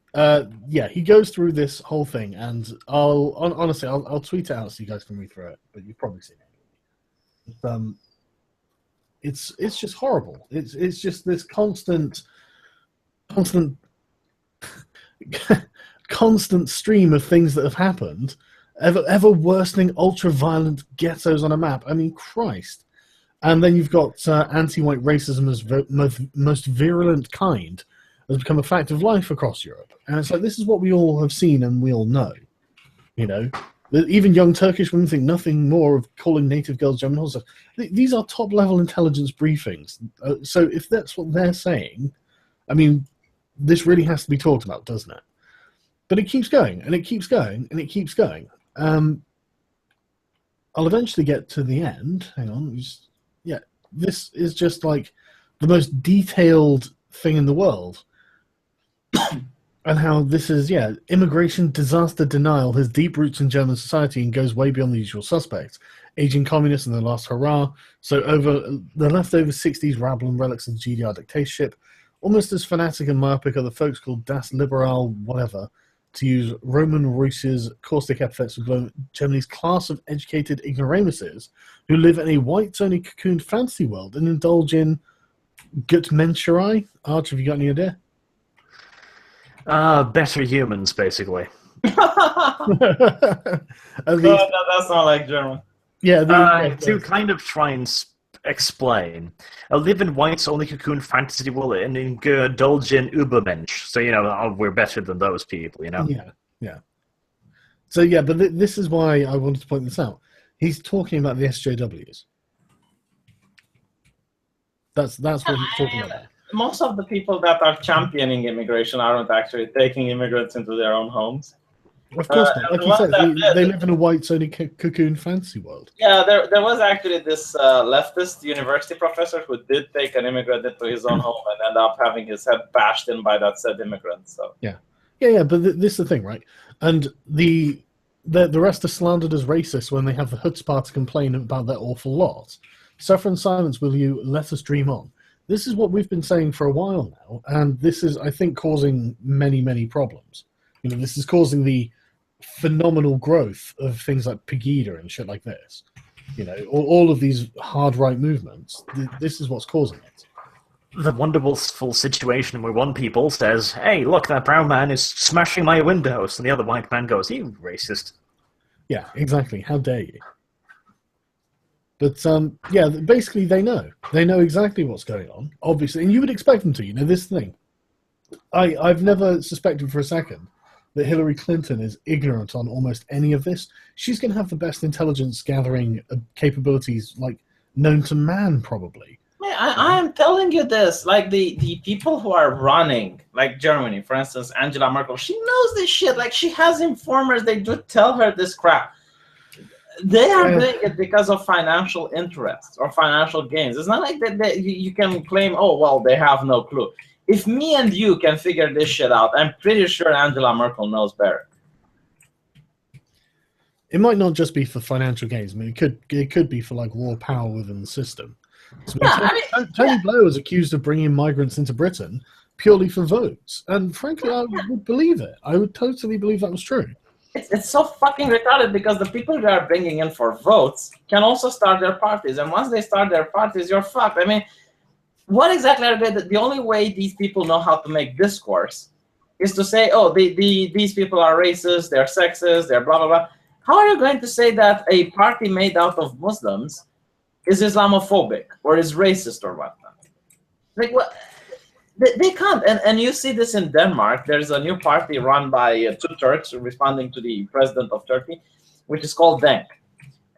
he goes through this whole thing, and I'll tweet it out so you guys can read through it. But you've probably seen it. It's just horrible. It's just this constant stream of things that have happened, ever worsening, ultra-violent ghettos on a map. I mean, Christ. And then you've got anti-white racism as most virulent kind has become a fact of life across Europe. And it's this is what we all have seen and we all know. Even young Turkish women think nothing more of calling native girls German horses. These are top-level intelligence briefings. So if that's what they're saying, I mean, this really has to be talked about, doesn't it? But it keeps going, and it keeps going, and it keeps going. I'll eventually get to the end. Hang on. This is just the most detailed thing in the world. And how this is, immigration disaster denial has deep roots in German society and goes way beyond the usual suspects. Aging communists and the last hurrah. So over the leftover 60s rabble and relics of the GDR dictatorship. Almost as fanatic and myopic are the folks called Das Liberal whatever, to use Roman Reus's caustic epithets for Germany's class of educated ignoramuses who live in a whites-only cocooned fantasy world and indulge in Gutmenscherei. Arch, have you got any idea? Better humans, basically. That's not like German. Yeah. To kind of try and explain, live in white's only cocoon fantasy world and indulge in Übermensch. So, we're better than those people, Yeah. So yeah, but this is why I wanted to point this out. He's talking about the SJWs. That's what he's talking about. Most of the people that are championing immigration aren't actually taking immigrants into their own homes. Of course not. Like you said, they live in a white-only cocoon fantasy world. Yeah, there was actually this leftist university professor who did take an immigrant into his own home and ended up having his head bashed in by that said immigrant. So yeah. But this is the thing, right? And the rest are slandered as racist when they have the chutzpah to complain about their awful lot. Suffer in silence, will you? Let us dream on. This is what we've been saying for a while now, and this is, I think, causing many, many problems. You know, this is causing the phenomenal growth of things like Pegida and shit like this. You know, all of these hard right movements. This is what's causing it. The wonderful situation where one people says, "Hey, look, that brown man is smashing my windows," and the other white man goes, "You racist." Yeah, exactly. How dare you? But yeah, basically they know exactly what's going on, obviously, and you would expect them to. You know, this thing. I've never suspected for a second that Hillary Clinton is ignorant on almost any of this. She's going to have the best intelligence gathering capabilities like known to man, probably. I am telling you this, like the people who are running, like Germany, for instance, Angela Merkel, she knows this shit. Like she has informers, they do tell her this crap. They are doing it because of financial interests or financial gains. It's not like that you can claim, oh, well, they have no clue. If me and you can figure this shit out, I'm pretty sure Angela Merkel knows better. It might not just be for financial gains. I mean, it could be for like raw power within the system. So, Tony Blair was accused of bringing migrants into Britain purely for votes, and frankly, I would believe it. I would totally believe that was true. It's so fucking retarded because the people they are bringing in for votes can also start their parties, and once they start their parties, you're fucked. I mean, what exactly are they? The only way these people know how to make discourse is to say, oh, these people are racist, they're sexist, they're blah, blah, blah. How are you going to say that a party made out of Muslims is Islamophobic or is racist or whatnot? Like, what? They can't. And you see this in Denmark. There's a new party run by two Turks responding to the president of Turkey, which is called Denk.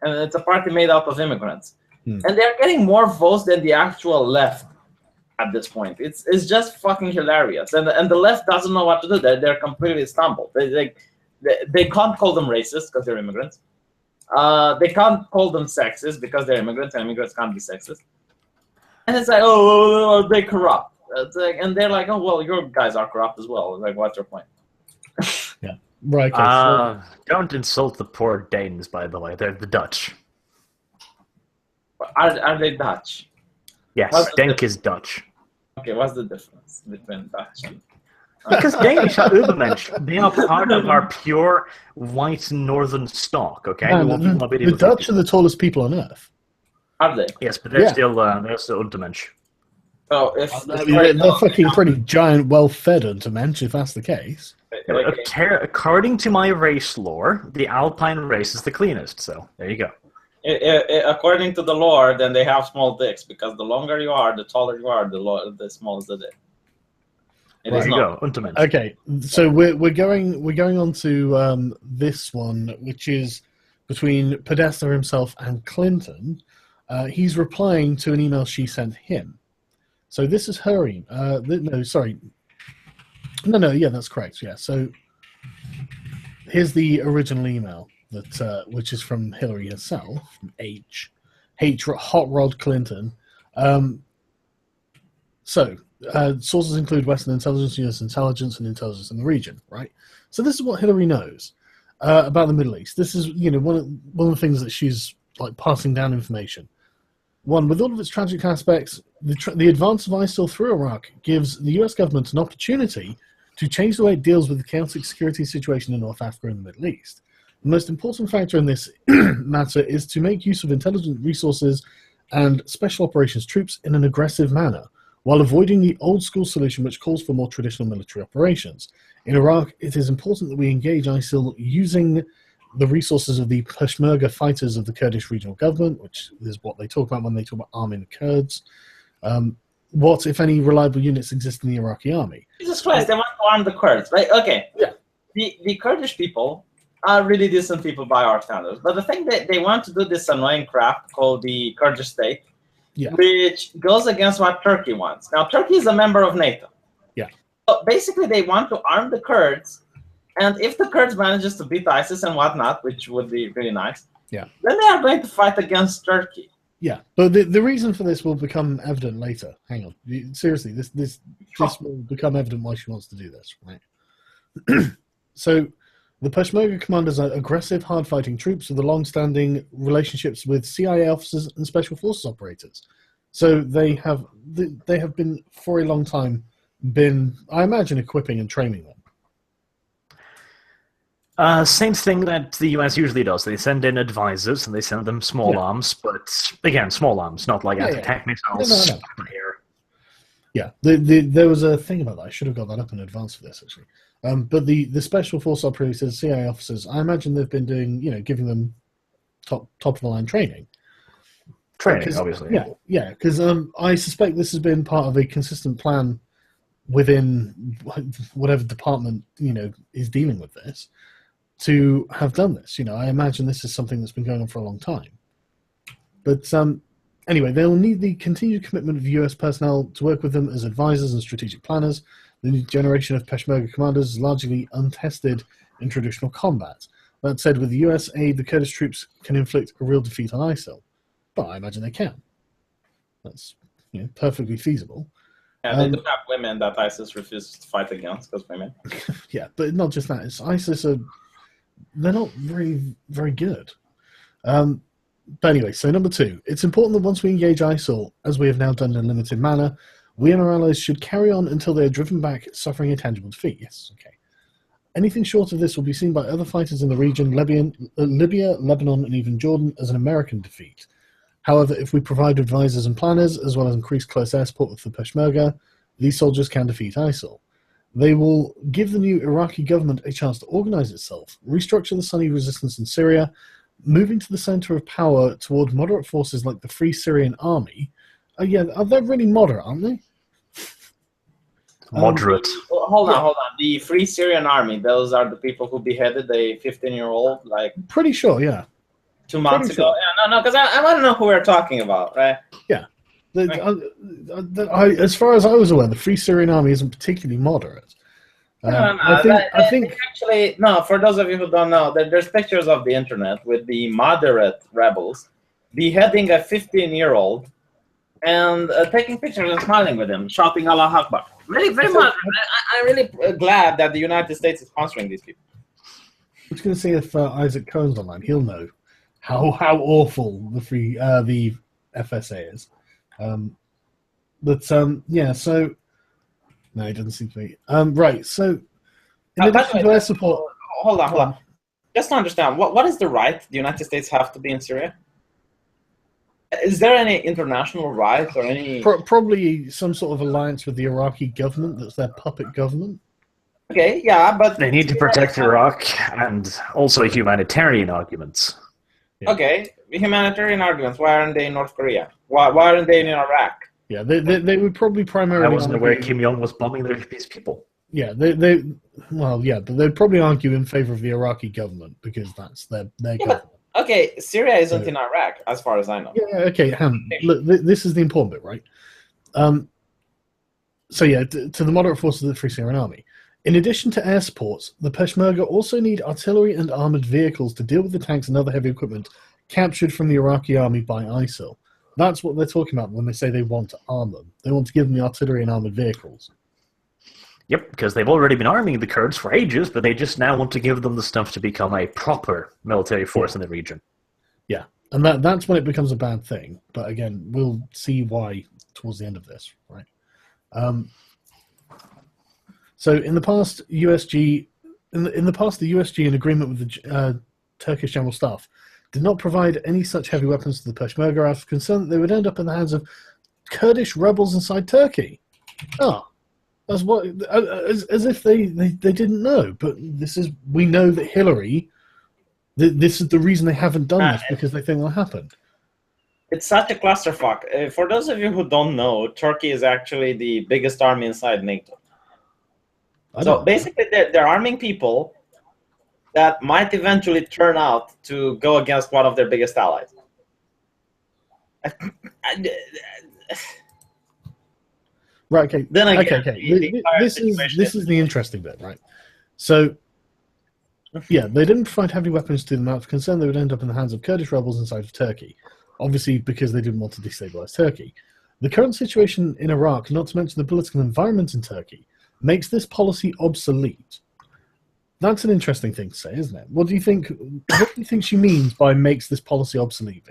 And it's a party made out of immigrants. And they're getting more votes than the actual left at this point. It's just fucking hilarious. And the left doesn't know what to do. They're completely stumbled. They can't call them racist because they're immigrants. They can't call them sexist because they're immigrants, and immigrants can't be sexist. And it's like, oh, they corrupt. It's like, and they're like, oh, well, your guys are corrupt as well. Like, what's your point? Yeah, right. Okay, don't insult the poor Danes, by the way. They're the Dutch. Are they Dutch? Yes, Denk is Dutch. Okay, what's the difference between Dutch and... Because Danish are Übermensch. They are part of our pure white northern stock, okay? The Dutch are the tallest people on Earth. Are they? Yes, but they're still Untermensch. So if they're fucking pretty giant, well-fed Untermensch, if that's the case. According to my race lore, the Alpine race is the cleanest, so there you go. According to the lore, then they have small dicks, because the longer you are, the taller you are, the smaller the dick. There you go, Untermensch. Okay, so we're going on to this one, which is between Podesta himself and Clinton. He's replying to an email she sent him. So this is her email. Yeah, that's correct. Yeah, so here's the original email that which is from Hillary herself, from H Hot Rod Clinton. Sources include Western intelligence, U.S. intelligence, and intelligence in the region. Right. So this is what Hillary knows about the Middle East. This is one of the things that she's like passing down information. One, with all of its tragic aspects, the advance of ISIL through Iraq gives the U.S. government an opportunity to change the way it deals with the chaotic security situation in North Africa and the Middle East. The most important factor in this matter is to make use of intelligent resources and special operations troops in an aggressive manner, while avoiding the old-school solution which calls for more traditional military operations. In Iraq, it is important that we engage ISIL using the resources of the Peshmerga fighters of the Kurdish regional government, which is what they talk about when they talk about arming the Kurds. What, if any, reliable units exist in the Iraqi army? Jesus Christ, they want to arm the Kurds, right? Okay. Yeah. The Kurdish people are really decent people by our standards. But the thing that they want to do this annoying crap called the Kurdish state, which goes against what Turkey wants. Now, Turkey is a member of NATO. Yeah. So basically, they want to arm the Kurds, and if the Kurds manages to beat ISIS and whatnot, which would be really nice, then they are going to fight against Turkey. Yeah, but the reason for this will become evident later. Hang on. Seriously, this will become evident why she wants to do this, right? So, the Peshmerga commanders are aggressive, hard-fighting troops with long-standing relationships with CIA officers and special forces operators. So they have been for a long time I imagine, equipping and training them. Same thing that the US usually does. They send in advisors and they send them small arms, but again, small arms, not like anti-tank missiles. No. Yeah, there was a thing about that. I should have got that up in advance for this, actually. But the special force operators, CIA officers, I imagine they've been doing, giving them top of the line training. Training, obviously. Yeah, because I suspect this has been part of a consistent plan within whatever department is dealing with this to have done this. I imagine this is something that's been going on for a long time. But anyway, they'll need the continued commitment of US personnel to work with them as advisors and strategic planners. The new generation of Peshmerga commanders is largely untested in traditional combat. That said, with the US aid, the Kurdish troops can inflict a real defeat on ISIL. But I imagine they can. That's perfectly feasible. Yeah, they do have women that ISIS refuses to fight against because women. Yeah, but not just that. It's ISIS they're not very, very good. But anyway, so number 2. It's important that once we engage ISIL, as we have now done in a limited manner, we and our allies should carry on until they are driven back, suffering a tangible defeat. Yes, okay. Anything short of this will be seen by other fighters in the region, Libya, Lebanon, and even Jordan, as an American defeat. However, if we provide advisors and planners, as well as increased close air support with the Peshmerga, these soldiers can defeat ISIL. They will give the new Iraqi government a chance to organize itself, restructure the Sunni resistance in Syria, moving to the center of power toward moderate forces like the Free Syrian Army. They're really moderate, aren't they? Moderate. Hold on. The Free Syrian Army, those are the people who beheaded a 15-year-old, Pretty sure, yeah. 2 months ago. Sure. Yeah, no, because I want to know who we're talking about, right? Yeah. As far as I was aware, the Free Syrian Army isn't particularly moderate. I think actually, for those of you who don't know, there's pictures of the internet with the moderate rebels beheading a 15-year-old and taking pictures and smiling with him, shouting Allah Akbar. Really, very much. I'm really glad that the United States is sponsoring these people. I'm just going to see if Isaac Cohen's online. He'll know how awful the FSA is. So no, it doesn't seem to be. Right, so in addition to air support... Hold on. Just to understand, what is the right the United States have to be in Syria? Is there any international right or any... Probably some sort of alliance with the Iraqi government that's their puppet government. Okay, yeah, but... They need to protect Iraq and also humanitarian arguments. Yeah. Okay, humanitarian arguments. Why aren't they in North Korea? Why aren't they in Iraq? Yeah, they would probably primarily... I wasn't aware Kim Jong was bombing these people. Yeah, but they'd probably argue in favor of the Iraqi government because that's their government. Okay, Syria isn't in Iraq, as far as I know. Yeah, okay, look, this is the important bit, right? To the moderate forces of the Free Syrian Army. In addition to air supports, the Peshmerga also need artillery and armoured vehicles to deal with the tanks and other heavy equipment captured from the Iraqi army by ISIL. That's what they're talking about when they say they want to arm them. They want to give them the artillery and armoured vehicles. Yep, because they've already been arming the Kurds for ages, but they just now want to give them the stuff to become a proper military force in the region. Yeah, and that's when it becomes a bad thing. But again, we'll see why towards the end of this, right? So in the past, the USG, in agreement with the Turkish General Staff, did not provide any such heavy weapons to the Peshmerga out of concern that they would end up in the hands of Kurdish rebels inside Turkey. As if they didn't know. But we know that Hillary, this is the reason they haven't done this, because they think it'll happen. It's such a clusterfuck. For those of you who don't know, Turkey is actually the biggest army inside NATO. So basically, they're arming people that might eventually turn out to go against one of their biggest allies. Right. Okay. Then again, Okay. This is the interesting bit, right? So, yeah, they didn't provide heavy weapons to them out of concern they would end up in the hands of Kurdish rebels inside of Turkey. Obviously, because they didn't want to destabilize Turkey. The current situation in Iraq, not to mention the political environment in Turkey, makes this policy obsolete. That's an interesting thing to say, isn't it? What do you think? What do you think she means by makes this policy obsolete?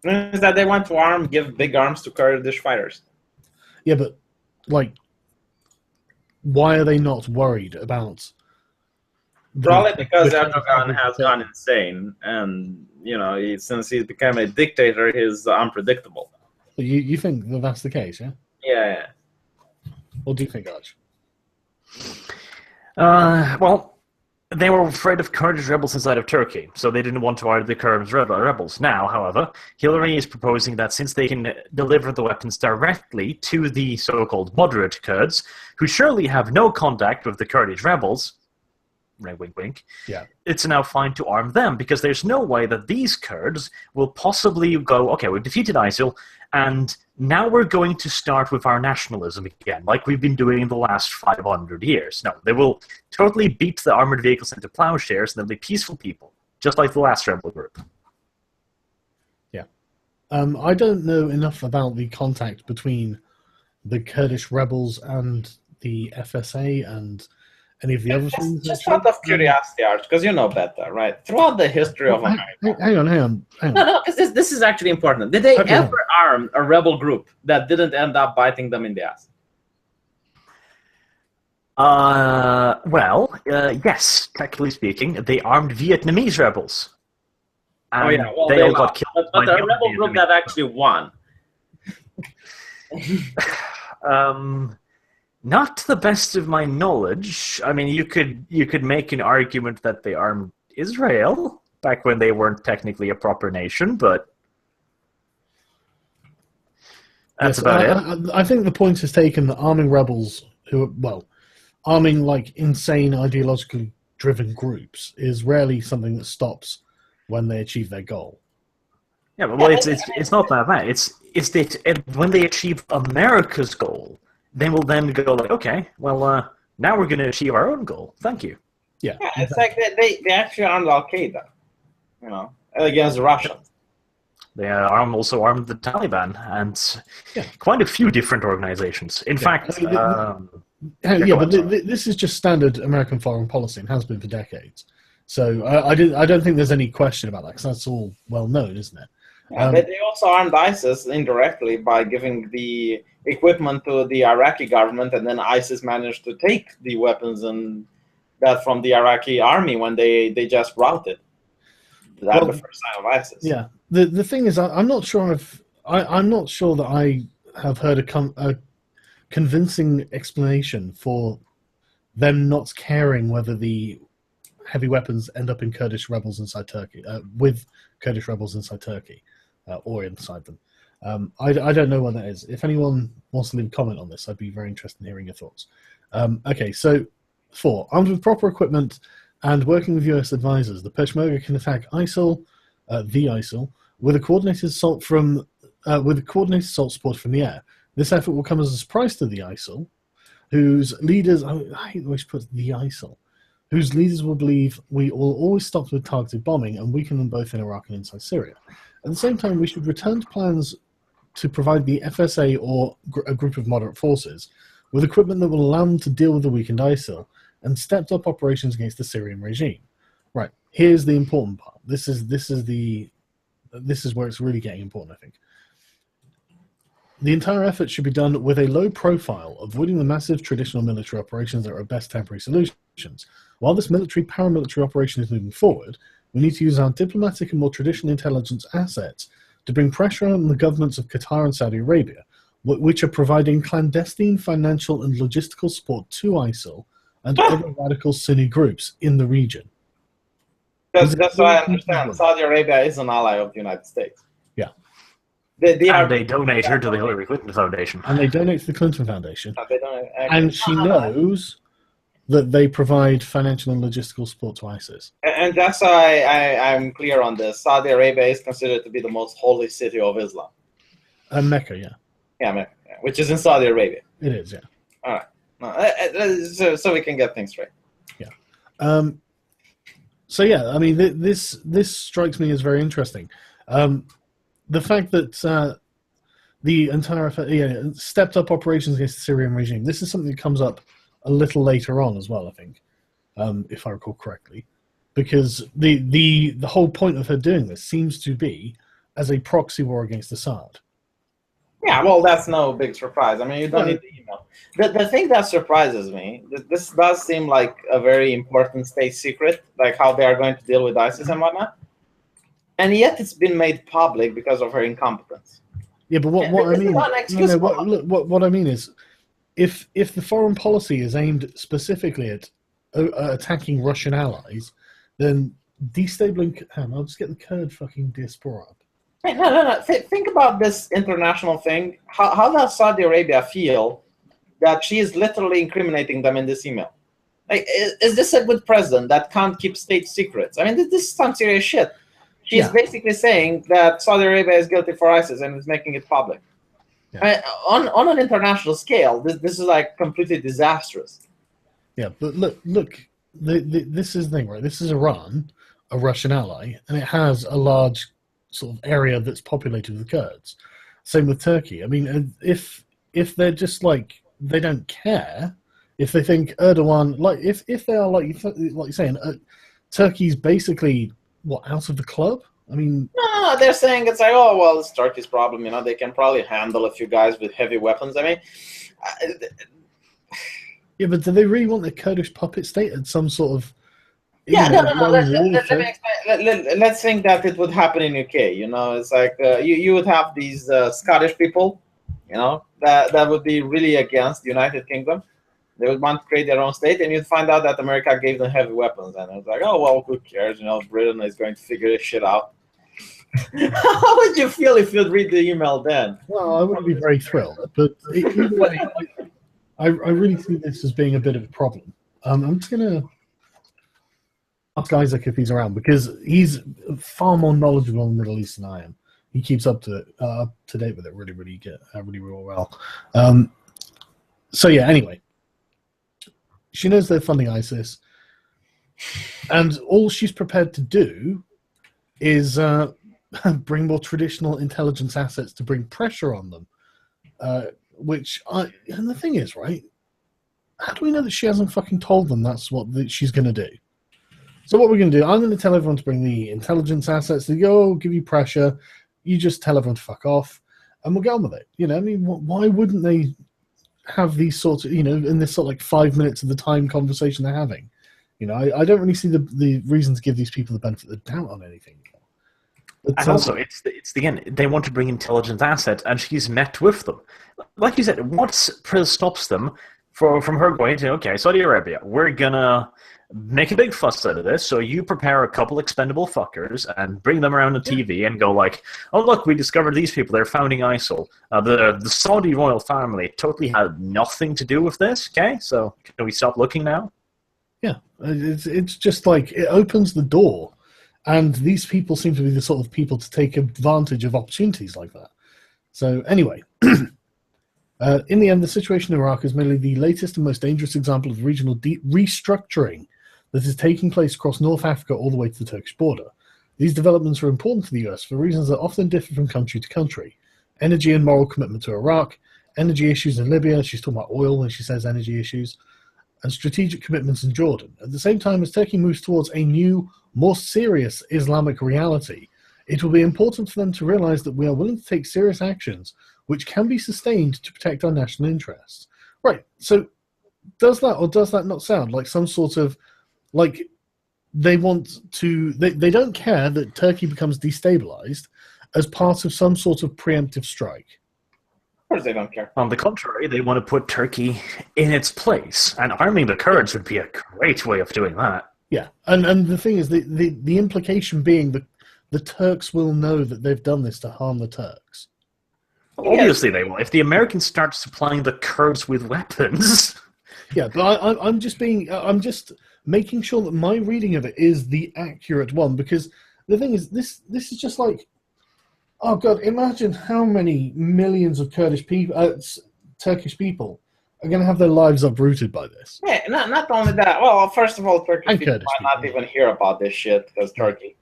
Is that they want to give big arms to Kurdish fighters. Yeah, but like, why are they not worried about? Probably because Erdogan has gone insane, and since he's become a dictator, he's unpredictable. You think that that's the case, yeah? Yeah. What do you think, Arch? Well, they were afraid of Kurdish rebels inside of Turkey, so they didn't want to arm the Kurdish rebels. Now, however, Hillary is proposing that since they can deliver the weapons directly to the so-called moderate Kurds, who surely have no contact with the Kurdish rebels, wink, wink, yeah, it's now fine to arm them, because there's no way that these Kurds will possibly go, okay, we've defeated ISIL, and now we're going to start with our nationalism again, like we've been doing in the last 500 years. No, they will totally beat the armored vehicles into plowshares, and they'll be peaceful people, just like the last rebel group. Yeah. I don't know enough about the contact between the Kurdish rebels and the FSA and any of the other things. Just out of curiosity, Arch, because you know better, right? Throughout the history of America. Hang on. No, because this is actually important. Did they ever arm a rebel group that didn't end up biting them in the ass? Yes, technically speaking, they armed Vietnamese rebels. And well, they all got killed. But a rebel group that actually won. Not to the best of my knowledge. I mean, you could make an argument that they armed Israel back when they weren't technically a proper nation, but that's about it. I think the point is taken that arming rebels arming like insane ideologically driven groups is rarely something that stops when they achieve their goal. Yeah, but it's not that. It's that when they achieve America's goal, they will then go like, okay, well, now we're going to achieve our own goal. Thank you. Yeah, it's like they actually armed Al Qaeda, against the Russians. They also armed the Taliban and quite a few different organizations. In fact, but this is just standard American foreign policy and has been for decades. So I don't think there's any question about that because that's all well known, isn't it? But they also armed ISIS indirectly by giving the equipment to the Iraqi government, and then ISIS managed to take the weapons and that from the Iraqi army when they just routed. That's the first sign of ISIS. Yeah. The thing is, I'm not sure I'm not sure that I have heard a convincing explanation for them not caring whether the heavy weapons end up in Kurdish rebels inside Turkey, with Kurdish rebels inside Turkey, or inside them. I don't know what that is. If anyone wants to leave a comment on this, I'd be very interested in hearing your thoughts. Okay, so 4. Armed with proper equipment and working with US advisors, the Peshmerga can attack ISIL, the ISIL, with a coordinated assault support from the air. This effort will come as a surprise to the ISIL, whose leaders, I hate the way she puts the ISIL, whose leaders will believe we will always stop with targeted bombing and weaken them both in Iraq and inside Syria. At the same time, we should return to plans to provide the FSA or a group of moderate forces with equipment that will allow them to deal with the weakened ISIL and stepped up operations against the Syrian regime. Right, here's the important part. This is where it's really getting important, I think. The entire effort should be done with a low profile, avoiding the massive traditional military operations that are at best temporary solutions. While this paramilitary operation is moving forward, we need to use our diplomatic and more traditional intelligence assets to bring pressure on the governments of Qatar and Saudi Arabia, which are providing clandestine financial and logistical support to ISIL and other radical Sunni groups in the region. That's why I understand Saudi Arabia is an ally of the United States. Yeah. They donate her to the Hillary Clinton Foundation. And they donate to the Clinton Foundation. And she knows that they provide financial and logistical support to ISIS. And that's why I'm clear on this. Saudi Arabia is considered to be the most holy city of Islam. Mecca, yeah. Yeah, Mecca, which is in Saudi Arabia. It is, yeah. All right. No, so we can get things straight. Yeah. So yeah, I mean, this strikes me as very interesting. The fact that the entire stepped up operations against the Syrian regime. This is something that comes up a little later on as well, I think, if I recall correctly, because the whole point of her doing this seems to be as a proxy war against Assad. Yeah, well, that's no big surprise. I mean, you don't need the email. The thing that surprises me, this does seem like a very important state secret, like how they are going to deal with ISIS and whatnot, and yet it's been made public because of her incompetence. Yeah, but what I mean, what I mean is, if the foreign policy is aimed specifically at attacking Russian allies, then destabilizing. I'll just get the Kurd fucking diaspora up. Hey, no. Think about this international thing. How does Saudi Arabia feel that she is literally incriminating them in this email? Like, is this a good president that can't keep state secrets? I mean, this is some serious shit. She's basically saying that Saudi Arabia is guilty for ISIS and is making it public. Yeah. I mean, on an international scale, this is like completely disastrous. Yeah, but look, this is the thing, right? This is Iran, a Russian ally, and it has a large sort of area that's populated with Kurds. Same with Turkey. I mean, if they're just like, they don't care, if they think Erdogan, like if they are like you're saying, Turkey's basically out of the club. I mean, no, they're saying it's like, oh well, it's Turkey's problem. You know, they can probably handle a few guys with heavy weapons. I mean, yeah, but do they really want the Kurdish puppet state at some sort of? Yeah, no. Let's think that it would happen in UK. You know, it's like you would have these Scottish people, you know, that would be really against the United Kingdom. They would want to create their own state, and you'd find out that America gave them heavy weapons, and it's like, oh well, who cares? You know, Britain is going to figure this shit out. How would you feel if you'd read the email then? Well, I wouldn't be very thrilled, but either way, I really see this as being a bit of a problem. I'm just gonna ask Isaac if he's around, because he's far more knowledgeable in the Middle East than I am. He keeps up to date with it really well. So yeah, anyway, she knows they're funding ISIS, and all she's prepared to do is bring more traditional intelligence assets to bring pressure on them. And the thing is, right? How do we know that she hasn't fucking told them that's what she's going to do? So what we're going to do, I'm going to tell everyone to bring the intelligence assets. They go, give you pressure. You just tell everyone to fuck off, and we'll get on with it. You know, I mean, why wouldn't they have these sorts of, you know, in this sort of like 5 minutes of the time conversation they're having? You know, I don't really see the reason to give these people the benefit of the doubt on anything. But, and also, it's again, they want to bring intelligence assets, and she's met with them. Like you said, what stops them from her going to, okay, Saudi Arabia, we're gonna make a big fuss out of this, so you prepare a couple expendable fuckers and bring them around on TV and go like, oh look, we discovered these people, they're founding ISIL. The Saudi royal family totally had nothing to do with this, okay? So can we stop looking now? Yeah, it's just like, it opens the door, and these people seem to be the sort of people to take advantage of opportunities like that. So anyway, in the end, the situation in Iraq is merely the latest and most dangerous example of regional restructuring that is taking place across North Africa all the way to the Turkish border. These developments are important to the US for reasons that often differ from country to country. Energy and moral commitment to Iraq, energy issues in Libya, she's talking about oil when she says energy issues, and strategic commitments in Jordan. At the same time as Turkey moves towards a new, more serious Islamic reality, it will be important for them to realize that we are willing to take serious actions which can be sustained to protect our national interests. Right, so does that or does that not sound like some sort of, like, they want to, they don't care that Turkey becomes destabilized as part of some sort of preemptive strike? Of course they don't care. On the contrary, they want to put Turkey in its place, and arming the Kurds would be a great way of doing that. Yeah, and the thing is, the implication being that the Turks will know that they've done this to harm the Turks. Obviously they will. If the Americans start supplying the Kurds with weapons, Yeah, but I'm just making sure that my reading of it is the accurate one, because the thing is, this is just like, oh God, imagine how many millions of Kurdish people, Turkish people, are going to have their lives uprooted by this. Yeah, not only that. Well, first of all, Turkish And people Kurdish might not people, even hear about this shit because Turkey.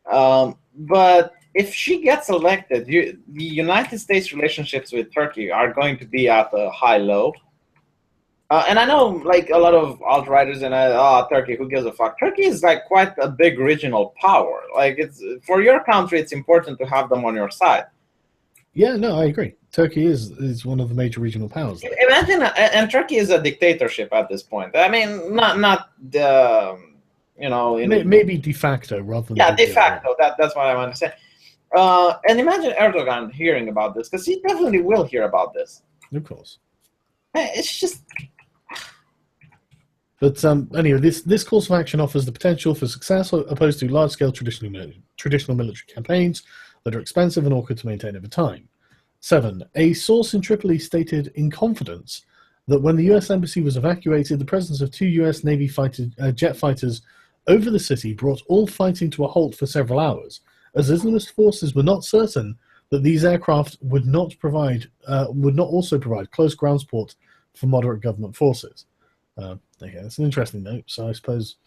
But if she gets elected, the United States relationships with Turkey are going to be at a high low. And I know, like, a lot of alt-righters and Turkey, who gives a fuck? Turkey is like quite a big regional power. Like, it's for your country, it's important to have them on your side. Yeah, no, I agree. Turkey is one of the major regional powers there. Imagine, and Turkey is a dictatorship at this point. I mean, not the, maybe de facto rather than de facto. That's what I want to say. And imagine Erdogan hearing about this, because he definitely will hear about this. Of course. It's just. But anyway, this course of action offers the potential for success, opposed to large-scale traditional military campaigns that are expensive and awkward to maintain over time. 7. A source in Tripoli stated in confidence that when the U.S. embassy was evacuated, the presence of 2 U.S. Navy jet fighters over the city brought all fighting to a halt for several hours, as Islamist forces were not certain that these aircraft would not also provide close ground support for moderate government forces. Okay, that's an interesting note. So I suppose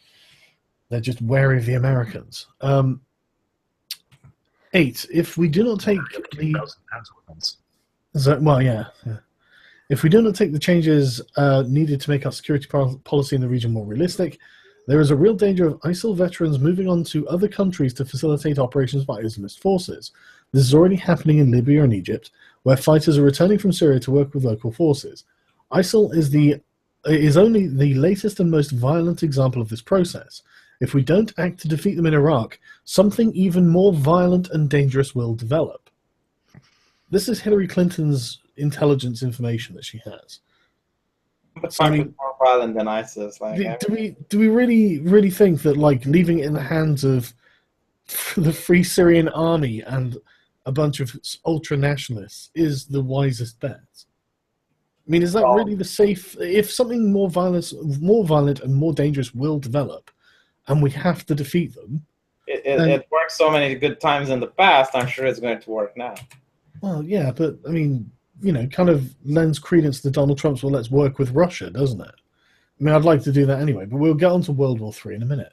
they're just wary of the Americans. 8. If we do not take If we do not take the changes needed to make our security policy in the region more realistic, there is a real danger of ISIL veterans moving on to other countries to facilitate operations by Islamist forces. This is already happening in Libya and Egypt, where fighters are returning from Syria to work with local forces. ISIL is only the latest and most violent example of this process. If we don't act to defeat them in Iraq, something even more violent and dangerous will develop. This is Hillary Clinton's intelligence information that she has. But so, more violent than ISIS. Do we really think that, like, leaving it in the hands of the Free Syrian Army and a bunch of ultra nationalists is the wisest bet? I mean, is that really the safe? If something more violent and more dangerous will develop, and we have to defeat them, it worked so many good times in the past. I'm sure it's going to work now. Well, yeah, but I mean, kind of lends credence to Donald Trump's "well, let's work with Russia," doesn't it? I mean, I'd like to do that anyway, but we'll get on to World War III in a minute.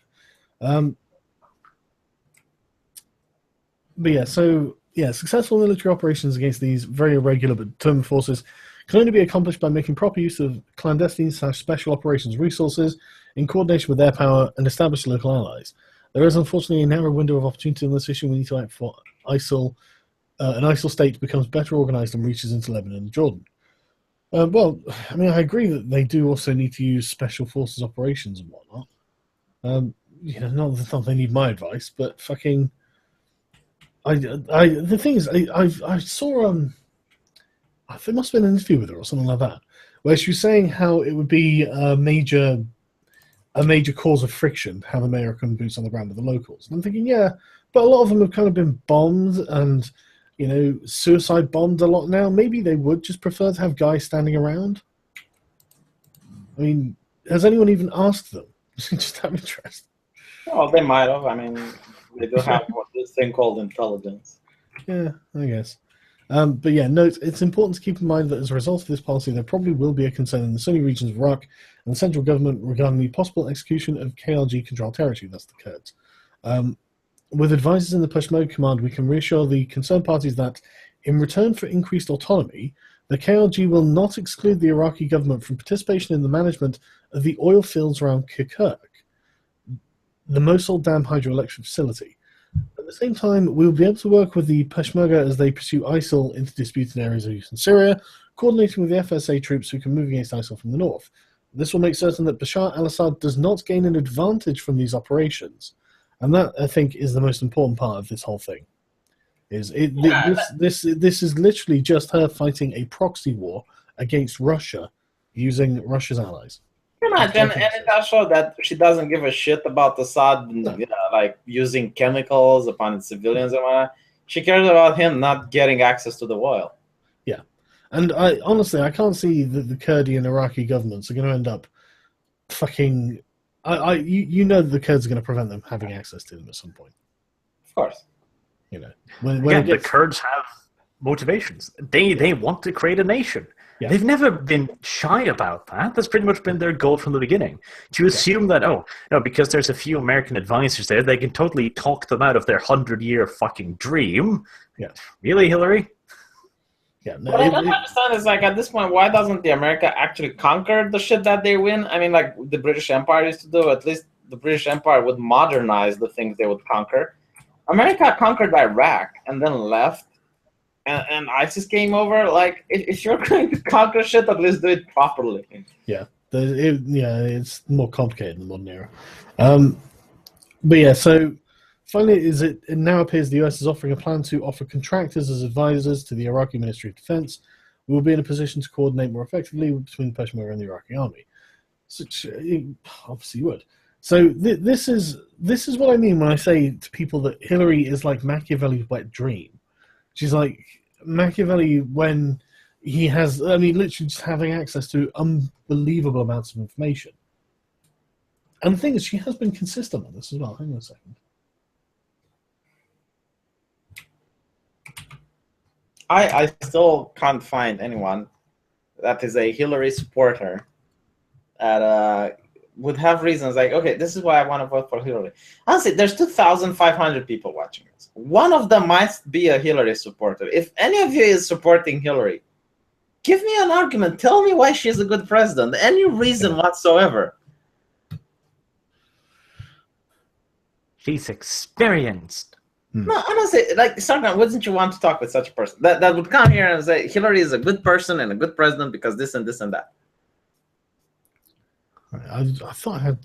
But yeah, successful military operations against these very irregular but determined forces can only be accomplished by making proper use of clandestine/special operations resources in coordination with air power and established local allies. There is unfortunately a narrow window of opportunity on this issue. We need to act for ISIL. An ISIL state becomes better organized and reaches into Lebanon and Jordan. Well, I mean, I agree that they do also need to use special forces operations and whatnot. Not that they need my advice, but fucking. The thing is, I saw there must have been an interview with her or something like that, where she was saying how it would be a major cause of friction to have American boots on the ground with the locals. And I'm thinking, yeah, but a lot of them have kind of been bombed and, suicide bombed a lot now. Maybe they would just prefer to have guys standing around. I mean, has anyone even asked them? Just out of interest. Well, they might have. I mean, they do have this thing called intelligence. Yeah, I guess. But yeah, note, it's important to keep in mind that as a result of this policy, there probably will be a concern in the Sunni regions of Iraq and the central government regarding the possible execution of KRG-controlled territory, that's the Kurds. With advisors in the Peshmerga command, we can reassure the concerned parties that, in return for increased autonomy, the KRG will not exclude the Iraqi government from participation in the management of the oil fields around Kirkuk, the Mosul Dam hydroelectric facility. At the same time, we will be able to work with the Peshmerga as they pursue ISIL into disputed areas of eastern Syria, coordinating with the FSA troops who can move against ISIL from the north. This will make certain that Bashar al-Assad does not gain an advantage from these operations. And that, I think, is the most important part of this whole thing. This is literally just her fighting a proxy war against Russia using Russia's allies. Imagine, and it does show that she doesn't give a shit about Assad, like using chemicals upon civilians and whatnot. She cares about him not getting access to the oil. Yeah, And I honestly, I can't see that the Kurdi and Iraqi governments are going to end up fucking. You know that the Kurds are going to prevent them having access to them at some point. Of course. You know, when Again, the Kurds have motivations. They want to create a nation. Yeah. They've never been shy about that. That's pretty much been their goal from the beginning. To assume that, oh, no, because there's a few American advisors there, they can totally talk them out of their 100-year fucking dream. Yeah. Really, Hillary? Yeah, no, What I don't understand is, like, at this point, why doesn't the America actually conquer the shit that they win? I mean, like the British Empire used to do. At least the British Empire would modernize the things they would conquer. America conquered Iraq and then left. And ISIS came over. Like, if you're going to conquer shit, at least do it properly. Yeah, it's more complicated in the modern era. But yeah, so finally, it now appears the US is offering a plan to offer contractors as advisors to the Iraqi Ministry of Defense. We will be in a position to coordinate more effectively between Peshmerga and the Iraqi army. Which obviously would. So this is what I mean when I say to people that Hillary is like Machiavelli's wet dream. She's like Machiavelli when he has, I mean, literally just having access to unbelievable amounts of information. And the thing is, she has been consistent on this as well. Hang on a second. I still can't find anyone that is a Hillary supporter that would have reasons like, okay, this is why I want to vote for Hillary. Honestly, there's 2,500 people watching this. One of them might be a Hillary supporter. If any of you is supporting Hillary, give me an argument. Tell me why she's a good president. Any reason whatsoever. She's experienced. No, honestly, like, sometimes wouldn't you want to talk with such a person that would come here and say Hillary is a good person and a good president because this and this and that? I thought I had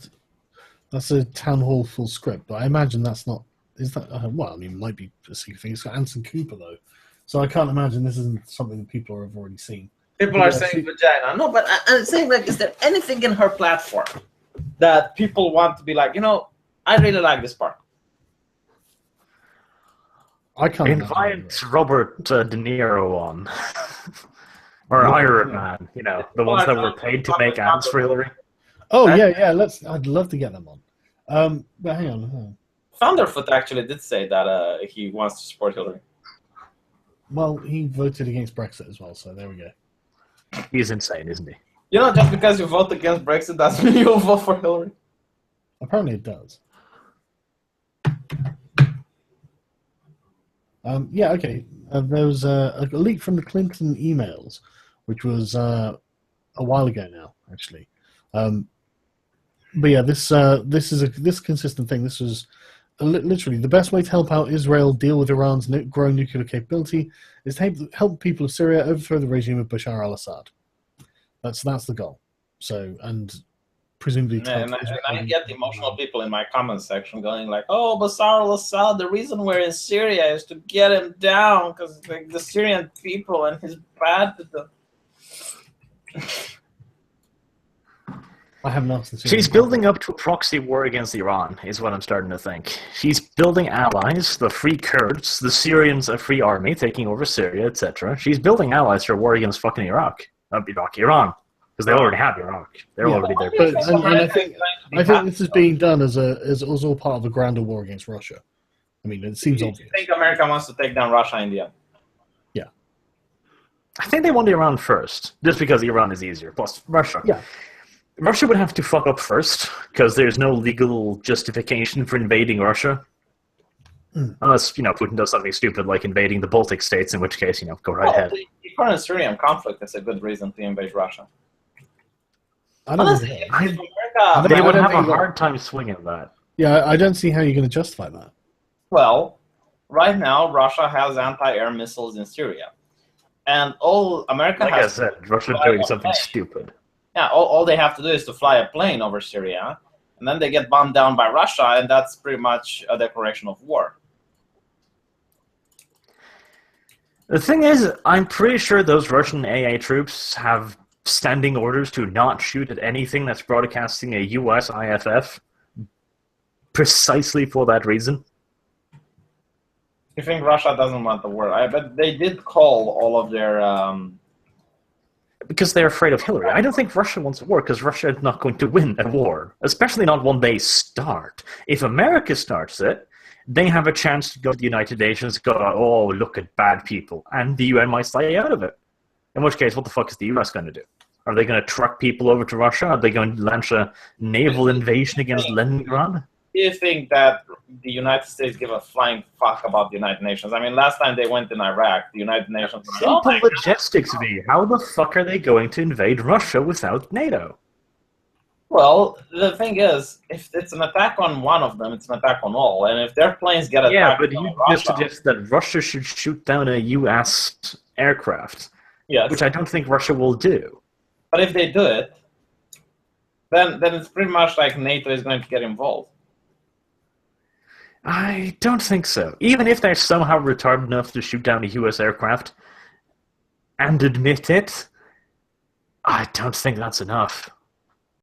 that's a town hall full script, but I imagine that's not. Is that well? I mean, it might be a secret thing. It's got Anson Cooper though, so I can't imagine this isn't something that people have already seen. People are saying vagina. No, but I'm saying, like, is there anything in her platform that people want to be like, I really like this part? I can't invite Robert De Niro on, or Iron Man. The ones that were paid to make ads for Hillary. Oh yeah. I'd love to get them on. But hang on. Thunderfoot actually did say that he wants to support Hillary. Well, he voted against Brexit as well, so there we go. He's insane, isn't he? Just because you vote against Brexit doesn't mean you'll vote for Hillary. Apparently it does. Yeah, okay. There was a leak from the Clinton emails, which was a while ago now, actually. But yeah, this is this consistent thing. This was literally the best way to help out Israel deal with Iran's growing nuclear capability is to help people of Syria overthrow the regime of Bashar al-Assad. That's the goal. So, and presumably, and I get the emotional people in my comments section going like, "Oh, Bashar al-Assad, the reason we're in Syria is to get him down because the Syrian people and he's bad to them." I have not. She's building up to a proxy war against Iran, is what I'm starting to think. She's building allies, the Free Kurds, the Syrians, a free army taking over Syria, etc. She's building allies for a war against fucking Iran, because they already have Iraq. They're already there. But, and I think this is being done as all part of a grander war against Russia. I mean, it seems obvious. I think America wants to take down Russia in the end. Yeah. I think they want Iran first, just because Iran is easier. Plus, Russia. Yeah. Russia would have to fuck up first, because there's no legal justification for invading Russia. Unless, Putin does something stupid like invading the Baltic states, in which case, go right ahead. The current Syrian conflict is a good reason to invade Russia. Honestly, they would have a hard time swinging that. Yeah, I don't see how you're going to justify that. Well, right now, Russia has anti-air missiles in Syria. And all America has... Like I said, Russia's doing something stupid. Yeah, all they have to do is to fly a plane over Syria, and then they get bombed down by Russia, and that's pretty much a declaration of war. The thing is, I'm pretty sure those Russian AA troops have standing orders to not shoot at anything that's broadcasting a US IFF precisely for that reason. You think Russia doesn't want the war? I bet they did call all of their because they're afraid of Hillary. I don't think Russia wants a war because Russia is not going to win a war, especially not one they start. If America starts it, they have a chance to go to the United Nations, go, oh, look at bad people, and the UN might stay out of it. In which case, what the fuck is the US going to do? Are they going to truck people over to Russia? Are they going to launch a naval invasion against Leningrad? Do you think that the United States give a flying fuck about the United Nations? I mean, last time they went in Iraq, the United Nations... Simple logistics, V. How the fuck are they going to invade Russia without NATO? Well, the thing is, if it's an attack on one of them, it's an attack on all. And if their planes get attacked... Yeah, but you just suggest that Russia should shoot down a US aircraft. Yes. Which I don't think Russia will do. But if they do it, then it's pretty much like NATO is going to get involved. I don't think so. Even if they're somehow retarded enough to shoot down a US aircraft and admit it, I don't think that's enough.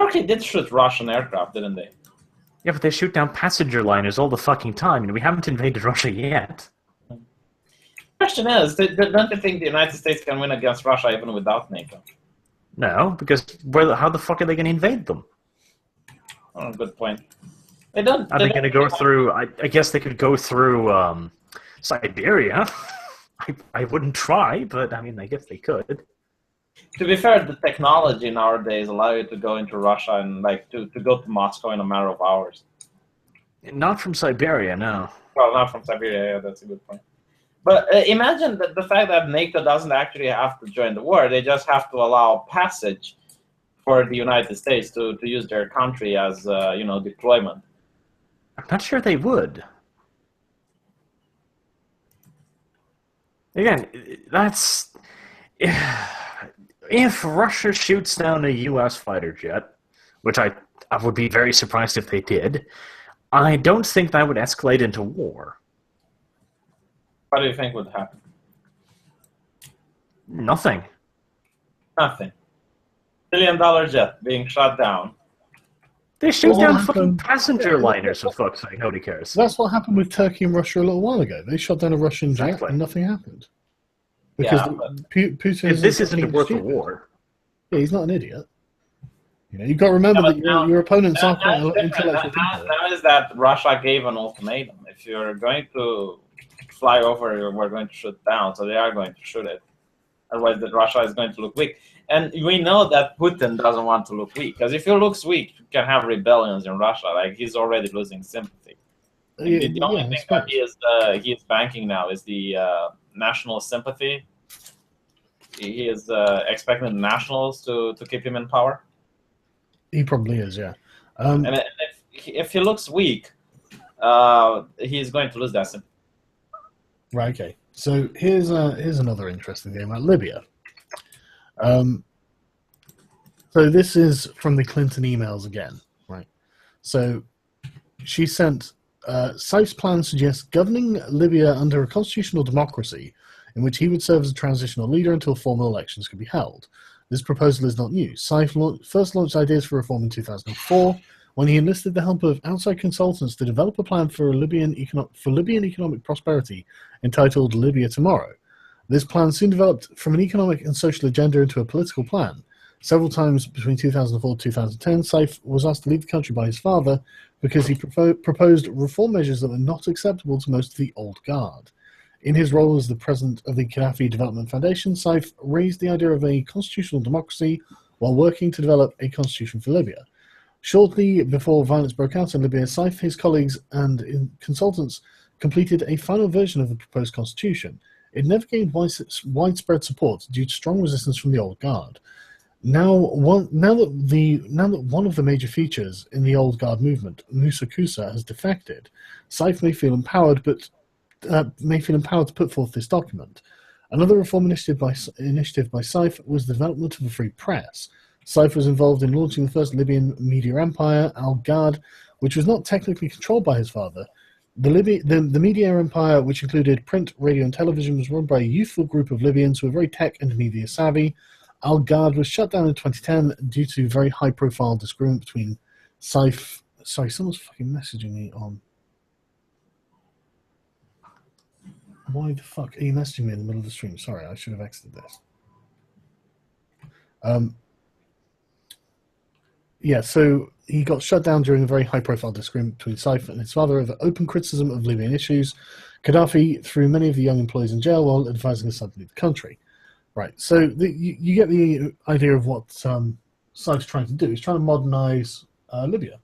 Turkey did shoot Russian aircraft, didn't they? Yeah, but they shoot down passenger liners all the fucking time, and we haven't invaded Russia yet. The question is, don't you think the United States can win against Russia even without NATO? No, because how the fuck are they going to invade them? Oh, good point. They don't. Are they going to go through? I guess they could go through Siberia. I wouldn't try, but I mean, I guess they could. To be fair, the technology nowadays allow you to go into Russia and like to go to Moscow in a matter of hours. Not from Siberia, no. Well, not from Siberia. Yeah, that's a good point. But imagine that the fact that NATO doesn't actually have to join the war; they just have to allow passage for the United States to use their country as deployment. I'm not sure they would. Again, that's... If Russia shoots down a US fighter jet, which I would be very surprised if they did, I don't think that would escalate into war. What do you think would happen? Nothing. Nothing. $1 billion jet being shot down. They shoot down fucking passenger liners, for fuck's sake. Nobody cares. That's what happened with Turkey and Russia a little while ago. They shot down a Russian jet and nothing happened. Because Putin this isn't worth a war. Yeah, he's not an idiot. You've got to remember that your opponents are quite intellectual people. Now is that Russia gave an ultimatum. If you're going to fly over, we're going to shoot down. So they are going to shoot it. Otherwise, that Russia is going to look weak. And we know that Putin doesn't want to look weak. Because if he looks weak, you can have rebellions in Russia. Like, he's already losing sympathy. The only thing that he is banking now is the national sympathy. He is expecting the nationals to keep him in power. He probably is, yeah. And if he looks weak, he's going to lose that sympathy. Right, okay. So here's another interesting thing about Libya. So this is from the Clinton emails again, right? So she sent, Saif's plan suggests governing Libya under a constitutional democracy in which he would serve as a transitional leader until formal elections could be held. This proposal is not new. Saif first launched ideas for reform in 2004 when he enlisted the help of outside consultants to develop a plan for Libyan economic prosperity entitled Libya Tomorrow. This plan soon developed from an economic and social agenda into a political plan. Several times between 2004 and 2010, Saif was asked to leave the country by his father because he proposed reform measures that were not acceptable to most of the old guard. In his role as the president of the Gaddafi Development Foundation, Saif raised the idea of a constitutional democracy while working to develop a constitution for Libya. Shortly before violence broke out in Libya, Saif, his colleagues, and consultants completed a final version of the proposed constitution. It never gained widespread support due to strong resistance from the old guard. Now that one of the major features in the old guard movement, Musa Kusa, has defected, Saif may feel empowered to put forth this document. Another reform initiative by Saif was the development of a free press. Saif was involved in launching the first Libyan media empire, Al Ghad, which was not technically controlled by his father. The media empire, which included print, radio, and television, was run by a youthful group of Libyans who were very tech and media savvy. Al Ghad was shut down in 2010 due to very high-profile disagreement between Saif. Sorry, someone's fucking messaging me on. Why the fuck are you messaging me in the middle of the stream? Sorry, I should have exited this. Yeah, so he got shut down during a very high-profile disagreement between Saif and his father over open criticism of Libyan issues. Gaddafi threw many of the young employees in jail while advising his son to leave the country. Right, so you get the idea of what Saif's trying to do. He's trying to modernize Libya,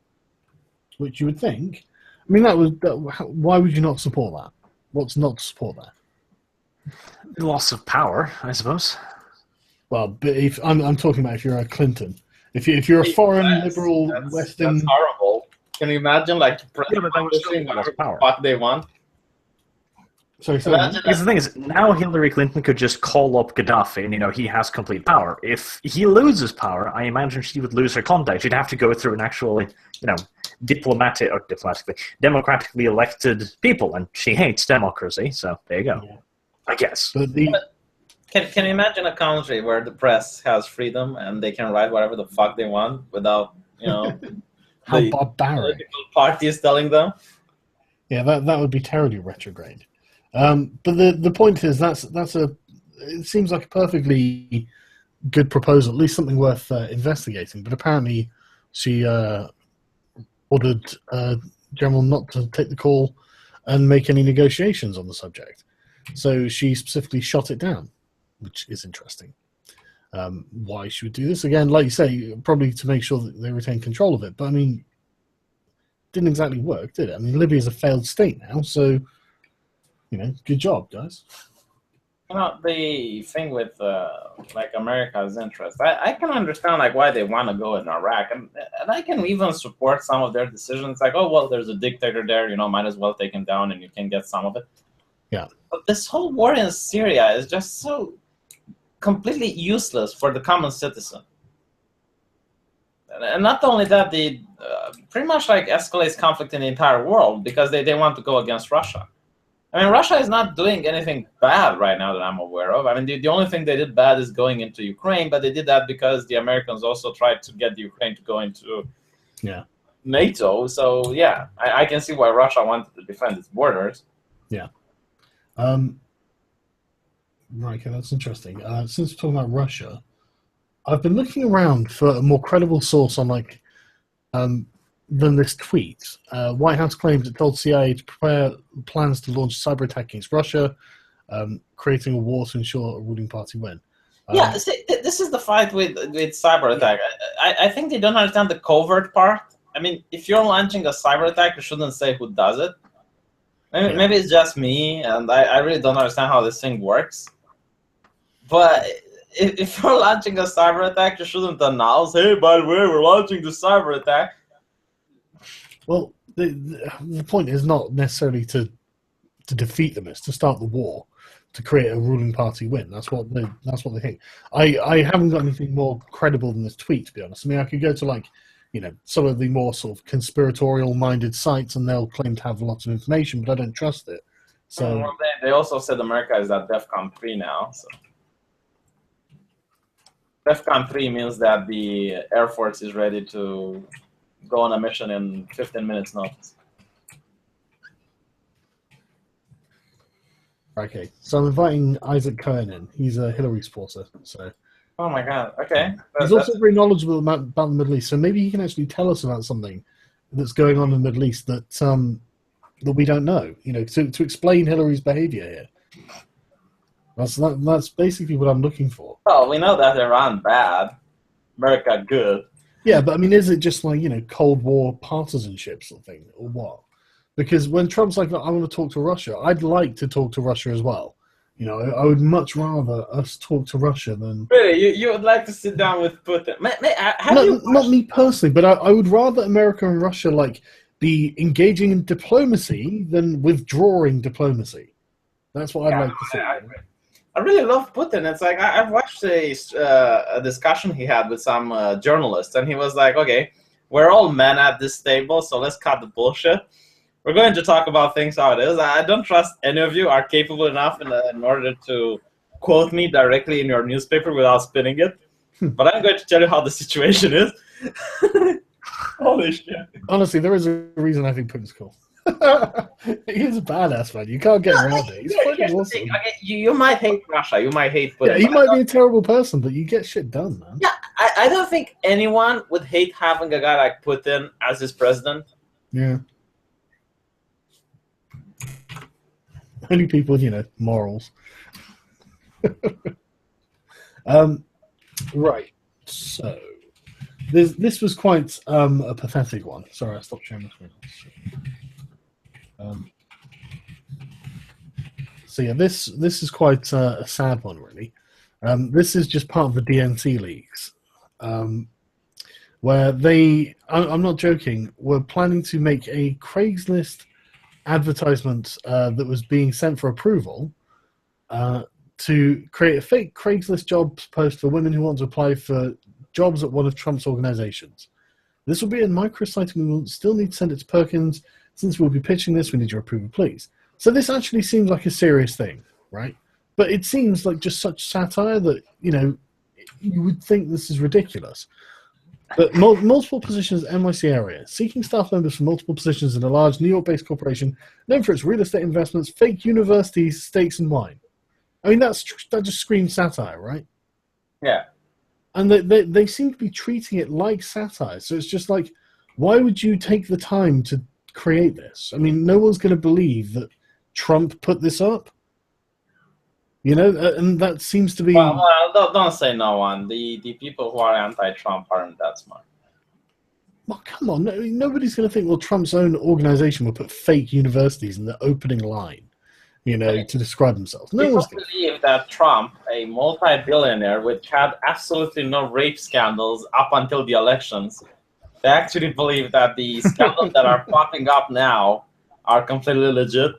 which you would think. I mean, why would you not support that? What's not to support that? Loss of power, I suppose. Well, but if I'm talking about if you're a Clinton. If you're a foreign liberal Western, that's horrible. Can you imagine like but that was still lost power. What they want? Sorry, because the thing is, now Hillary Clinton could just call up Gaddafi, and he has complete power. If he loses power, I imagine she would lose her contact. She'd have to go through an actually, democratically elected people, and she hates democracy. So there you go. Yeah. I guess. But Can you imagine a country where the press has freedom and they can write whatever the fuck they want without, how barbaric political parties telling them? Yeah, that would be terribly retrograde. But the point is it seems like a perfectly good proposal, at least something worth investigating. But apparently, she ordered General not to take the call and make any negotiations on the subject. So she specifically shot it down, which is interesting. Why she would do this again? Like you say, probably to make sure that they retain control of it. But I mean, didn't exactly work, did it? I mean, Libya is a failed state now, so. Good job, guys. The thing with America's interest, I can understand why they want to go in Iraq, and I can even support some of their decisions. Like, oh well, there's a dictator there, might as well take him down, and you can get some of it. Yeah. But this whole war in Syria is just so completely useless for the common citizen. And not only that, they pretty much escalates conflict in the entire world because they want to go against Russia. I mean, Russia is not doing anything bad right now that I'm aware of. I mean, the only thing they did bad is going into Ukraine, but they did that because the Americans also tried to get the Ukraine to go into NATO. So, yeah, I can see why Russia wanted to defend its borders. Yeah. Right, okay, that's interesting. Since we're talking about Russia, I've been looking around for a more credible source on, than this tweet. White House claims it told CIA to prepare plans to launch cyber attack against Russia, creating a war to ensure a ruling party win. See, this is the fight with cyber attack. I think they don't understand the covert part. I mean, if you're launching a cyber attack, you shouldn't say who does it. Maybe it's just me, and I really don't understand how this thing works. But if you're launching a cyber attack, you shouldn't announce, hey, by the way, we're launching the cyber attack. Well, the point is not necessarily to defeat them; it's to start the war, to create a ruling party win. That's what they think. I haven't got anything more credible than this tweet, to be honest. I mean, I could go to some of the more sort of conspiratorial-minded sites, and they'll claim to have lots of information, but I don't trust it. So they also said America is at DEFCON 3 now. So DEFCON 3 means that the Air Force is ready to go on a mission in 15 minutes notice. Okay, so I'm inviting Isaac Cohen in. He's a Hillary supporter. So. Oh my God! Okay. He's also very knowledgeable about the Middle East, so maybe he can actually tell us about something that's going on in the Middle East that we don't know. To explain Hillary's behavior here. That's basically what I'm looking for. Well, we know that Iran bad, America good. Yeah, but I mean, is it just Cold War partisanship sort of thing, or what? Because when Trump's like, I want to talk to Russia, I'd like to talk to Russia as well. I would much rather us talk to Russia than... Really? You would like to sit down with Putin? Not me personally, but I would rather America and Russia be engaging in diplomacy than withdrawing diplomacy. That's what I'd like to see. I really love Putin. It's I've watched a discussion he had with some journalists, and he was like, okay, we're all men at this table, so let's cut the bullshit. We're going to talk about things how it is. I don't trust any of you are capable enough in order to quote me directly in your newspaper without spinning it. But I'm going to tell you how the situation is. Holy shit. Honestly, there is a reason I think Putin's cool. He is a badass, man. You can't get around it. He's fucking Here's the awesome. thing. Okay, you might hate Russia. You might hate Putin. Yeah, he but might be a terrible person, but you get shit done, man. Yeah, I don't think anyone would hate having a guy like Putin as his president. Yeah. Only people with, morals. Right. So, this was quite a pathetic one. Sorry, I stopped sharing my screen. So yeah, this is quite a sad one, really. This is just part of the DNC leaks, where I'm not joking, were planning to make a Craigslist advertisement that was being sent for approval to create a fake Craigslist jobs post for women who want to apply for jobs at one of Trump's organizations. This will be a microsite and we will still need to send it to Perkins. Since we'll be pitching this, we need your approval, please. So this actually seems like a serious thing, right? But it seems like just such satire that, you would think this is ridiculous. But multiple positions in NYC area, seeking staff members for multiple positions in a large New York-based corporation known for its real estate investments, fake universities, steaks, and wine. I mean, that just screams satire, right? Yeah. And they seem to be treating it like satire. So it's just like, why would you take the time to create this? I mean, no one's going to believe that Trump put this up. And that seems to be... Well, don't say no one. The people who are anti-Trump aren't that smart. Well, come on. Nobody's going to think, well, Trump's own organization will put fake universities in the opening line, to describe themselves. No one's People believe that Trump, a multi-billionaire which had absolutely no rape scandals up until the elections, they actually believe that the scandals that are popping up now are completely legit.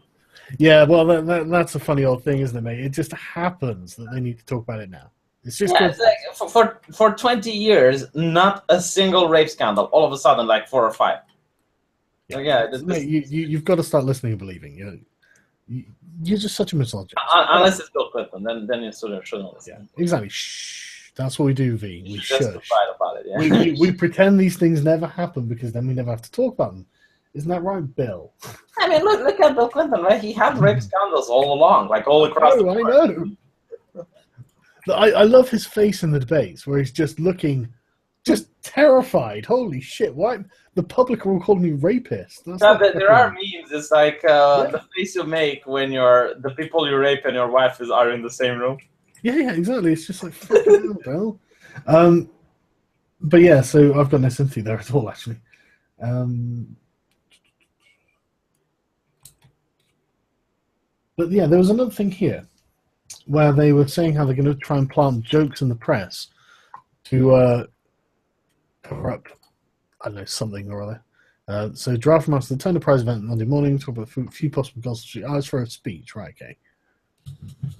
Yeah, well, that's a funny old thing, isn't it, mate? It just happens that they need to talk about it now. It's just it's like for 20 years, not a single rape scandal. All of a sudden, like 4 or 5. Yeah, mate, you've got to start listening and believing. You're just such a misogynist. Unless it's Bill Clinton, then you shouldn't listen. Yeah, exactly. Shh. That's what we do, V. We shush. About it, yeah. we pretend these things never happen because then we never have to talk about them. Isn't that right, Bill? I mean, look at Bill Clinton, right? He had rape scandals all along, like all across the board. I know. I love his face in the debates where he's just looking just terrified. Holy shit, why? The public are all calling me rapist. There are memes. It's like the face you make when the people you rape and your wife are in the same room. Yeah, exactly. It's just like, fucking hell, Bill. But yeah, so I've got no sympathy there at all, actually. But yeah, there was another thing here where they were saying how they're going to try and plant jokes in the press to cover up, I don't know, something or other. So Draft Master, the Turner Prize event Monday morning, talk about a few possible goals to shoot. It's for a speech, right, okay.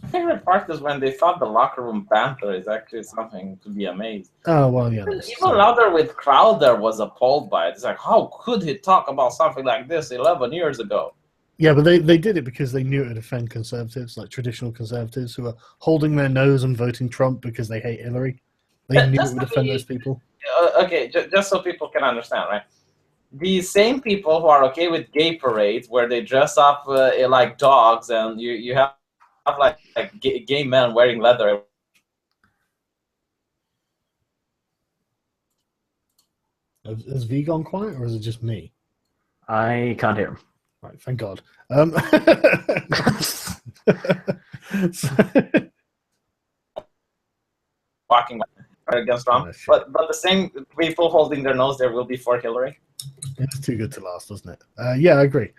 My favorite part is when they thought the locker room banter is actually something to be amazed. Oh, well, yeah. Even louder with Crowder was appalled by it. It's like, how could he talk about something like this 11 years ago? Yeah, but they did it because they knew it would offend conservatives, like traditional conservatives who are holding their nose and voting Trump because they hate Hillary. They knew it would offend those people. Okay, just so people can understand, right? These same people who are okay with gay parades where they dress up like dogs and you have like gay men wearing leather. Is V gone quiet or is it just me? I can't hear him. Right, thank God. Walking against Trump, but the same people holding their nose there will be for Hillary. It's too good to last, doesn't it? Yeah, I agree.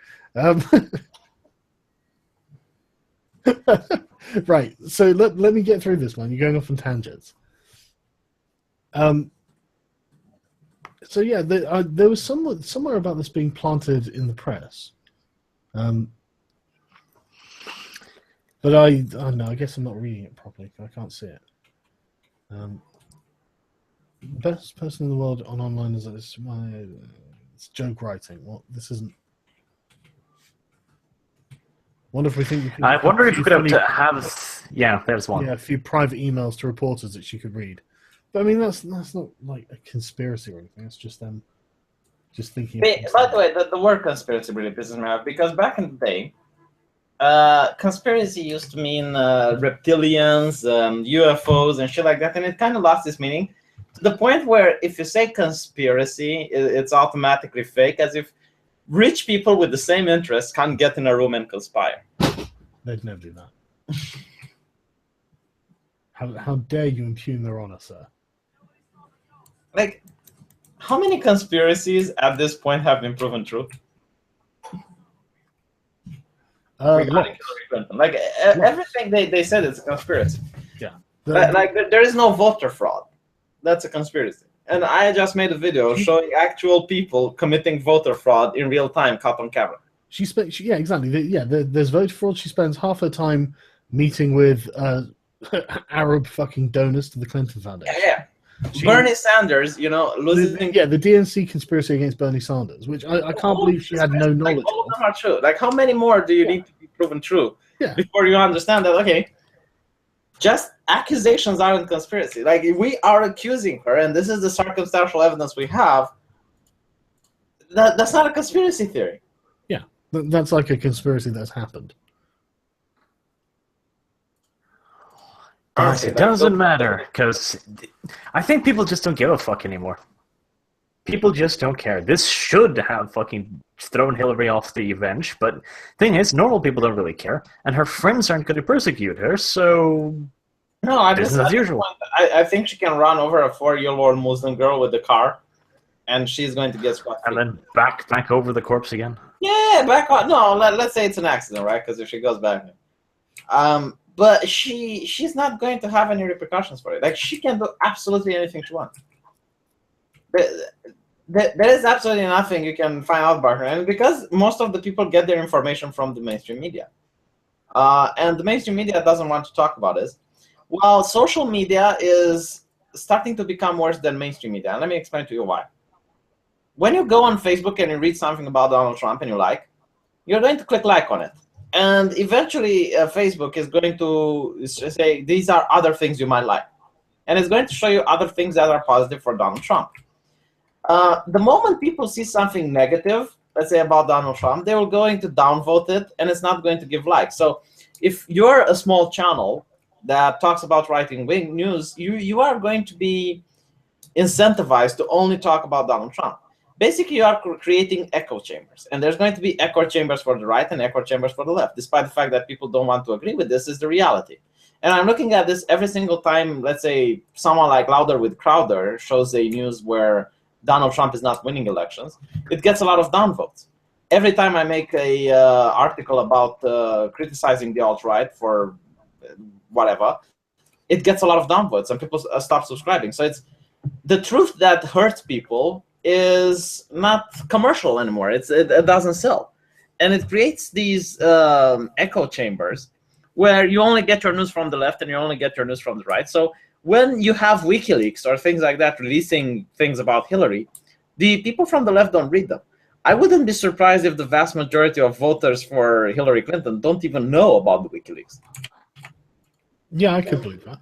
Right, so let me get through this one. You're going off on tangents. So yeah, there was somewhere about this being planted in the press. But I don't know. I guess I'm not reading it properly. I can't see it. Best person in the world on online is it's joke writing. What? This isn't. Wonder if we think. I wonder if we could have. Yeah, there's one. Yeah, a few private emails to reporters that she could read. But I mean, that's not like a conspiracy or anything. It's just them Just thinking. By the way, the word conspiracy really pisses me off because back in the day, conspiracy used to mean reptilians, UFOs, and shit like that, and it kind of lost its meaning to the point where if you say conspiracy, it's automatically fake, as if rich people with the same interests can't get in a room and conspire. They'd never do that. How dare you impugn their honor, sir? Like, how many conspiracies at this point have been proven true? Regarding Hillary Clinton. Like, everything they said is a conspiracy. Yeah. Like, there is no voter fraud. That's a conspiracy. And I just made a video showing actual people committing voter fraud in real time, caught on camera. Yeah, exactly. There's voter fraud. She spends half her time meeting with Arab fucking donors to the Clinton Foundation. Yeah. Bernie Sanders, losing. The DNC conspiracy against Bernie Sanders, which I can't believe she had no knowledge all of them are true. Like, how many more do you need to be proven true before you understand that, okay, just accusations aren't conspiracy. Like, if we are accusing her, and this is the circumstantial evidence we have, that's not a conspiracy theory. Yeah, that's like a conspiracy that's happened. But it doesn't matter, because I think people just don't give a fuck anymore. People just don't care. This should have fucking thrown Hillary off the bench, but thing is, normal people don't really care, and her friends aren't going to persecute her, so no, business as usual. I think she can run over a 4-year-old Muslim girl with the car, and she's going to get scot-free. And then back over the corpse again? Yeah, back on. No, let's say it's an accident, right? Because if she goes back... But she's not going to have any repercussions for it. Like, she can do absolutely anything she wants. There is absolutely nothing you can find out about her. And because most of the people get their information from the mainstream media. And the mainstream media doesn't want to talk about this. Well, social media is starting to become worse than mainstream media. And let me explain to you why. When you go on Facebook and you read something about Donald Trump and you like, you're going to click like on it. And eventually, Facebook is going to say, these are other things you might like. And it's going to show you other things that are positive for Donald Trump. The moment people see something negative, let's say about Donald Trump, they will going to downvote it, and it's not going to give likes. So if you're a small channel that talks about right-wing news, you are going to be incentivized to only talk about Donald Trump. Basically, you are creating echo chambers, and there's going to be echo chambers for the right and echo chambers for the left, despite the fact that people don't want to agree with this is the reality. And I'm looking at this every single time, let's say, someone like Louder with Crowder shows a news where Donald Trump is not winning elections, it gets a lot of downvotes. Every time I make a article about criticizing the alt-right for whatever, it gets a lot of downvotes, and people stop subscribing. So it's the truth that hurts people is not commercial anymore. It doesn't sell. And it creates these echo chambers where you only get your news from the left and you only get your news from the right. So when you have WikiLeaks or things like that releasing things about Hillary, the people from the left don't read them. I wouldn't be surprised if the vast majority of voters for Hillary Clinton don't even know about the WikiLeaks. Yeah, I could believe that.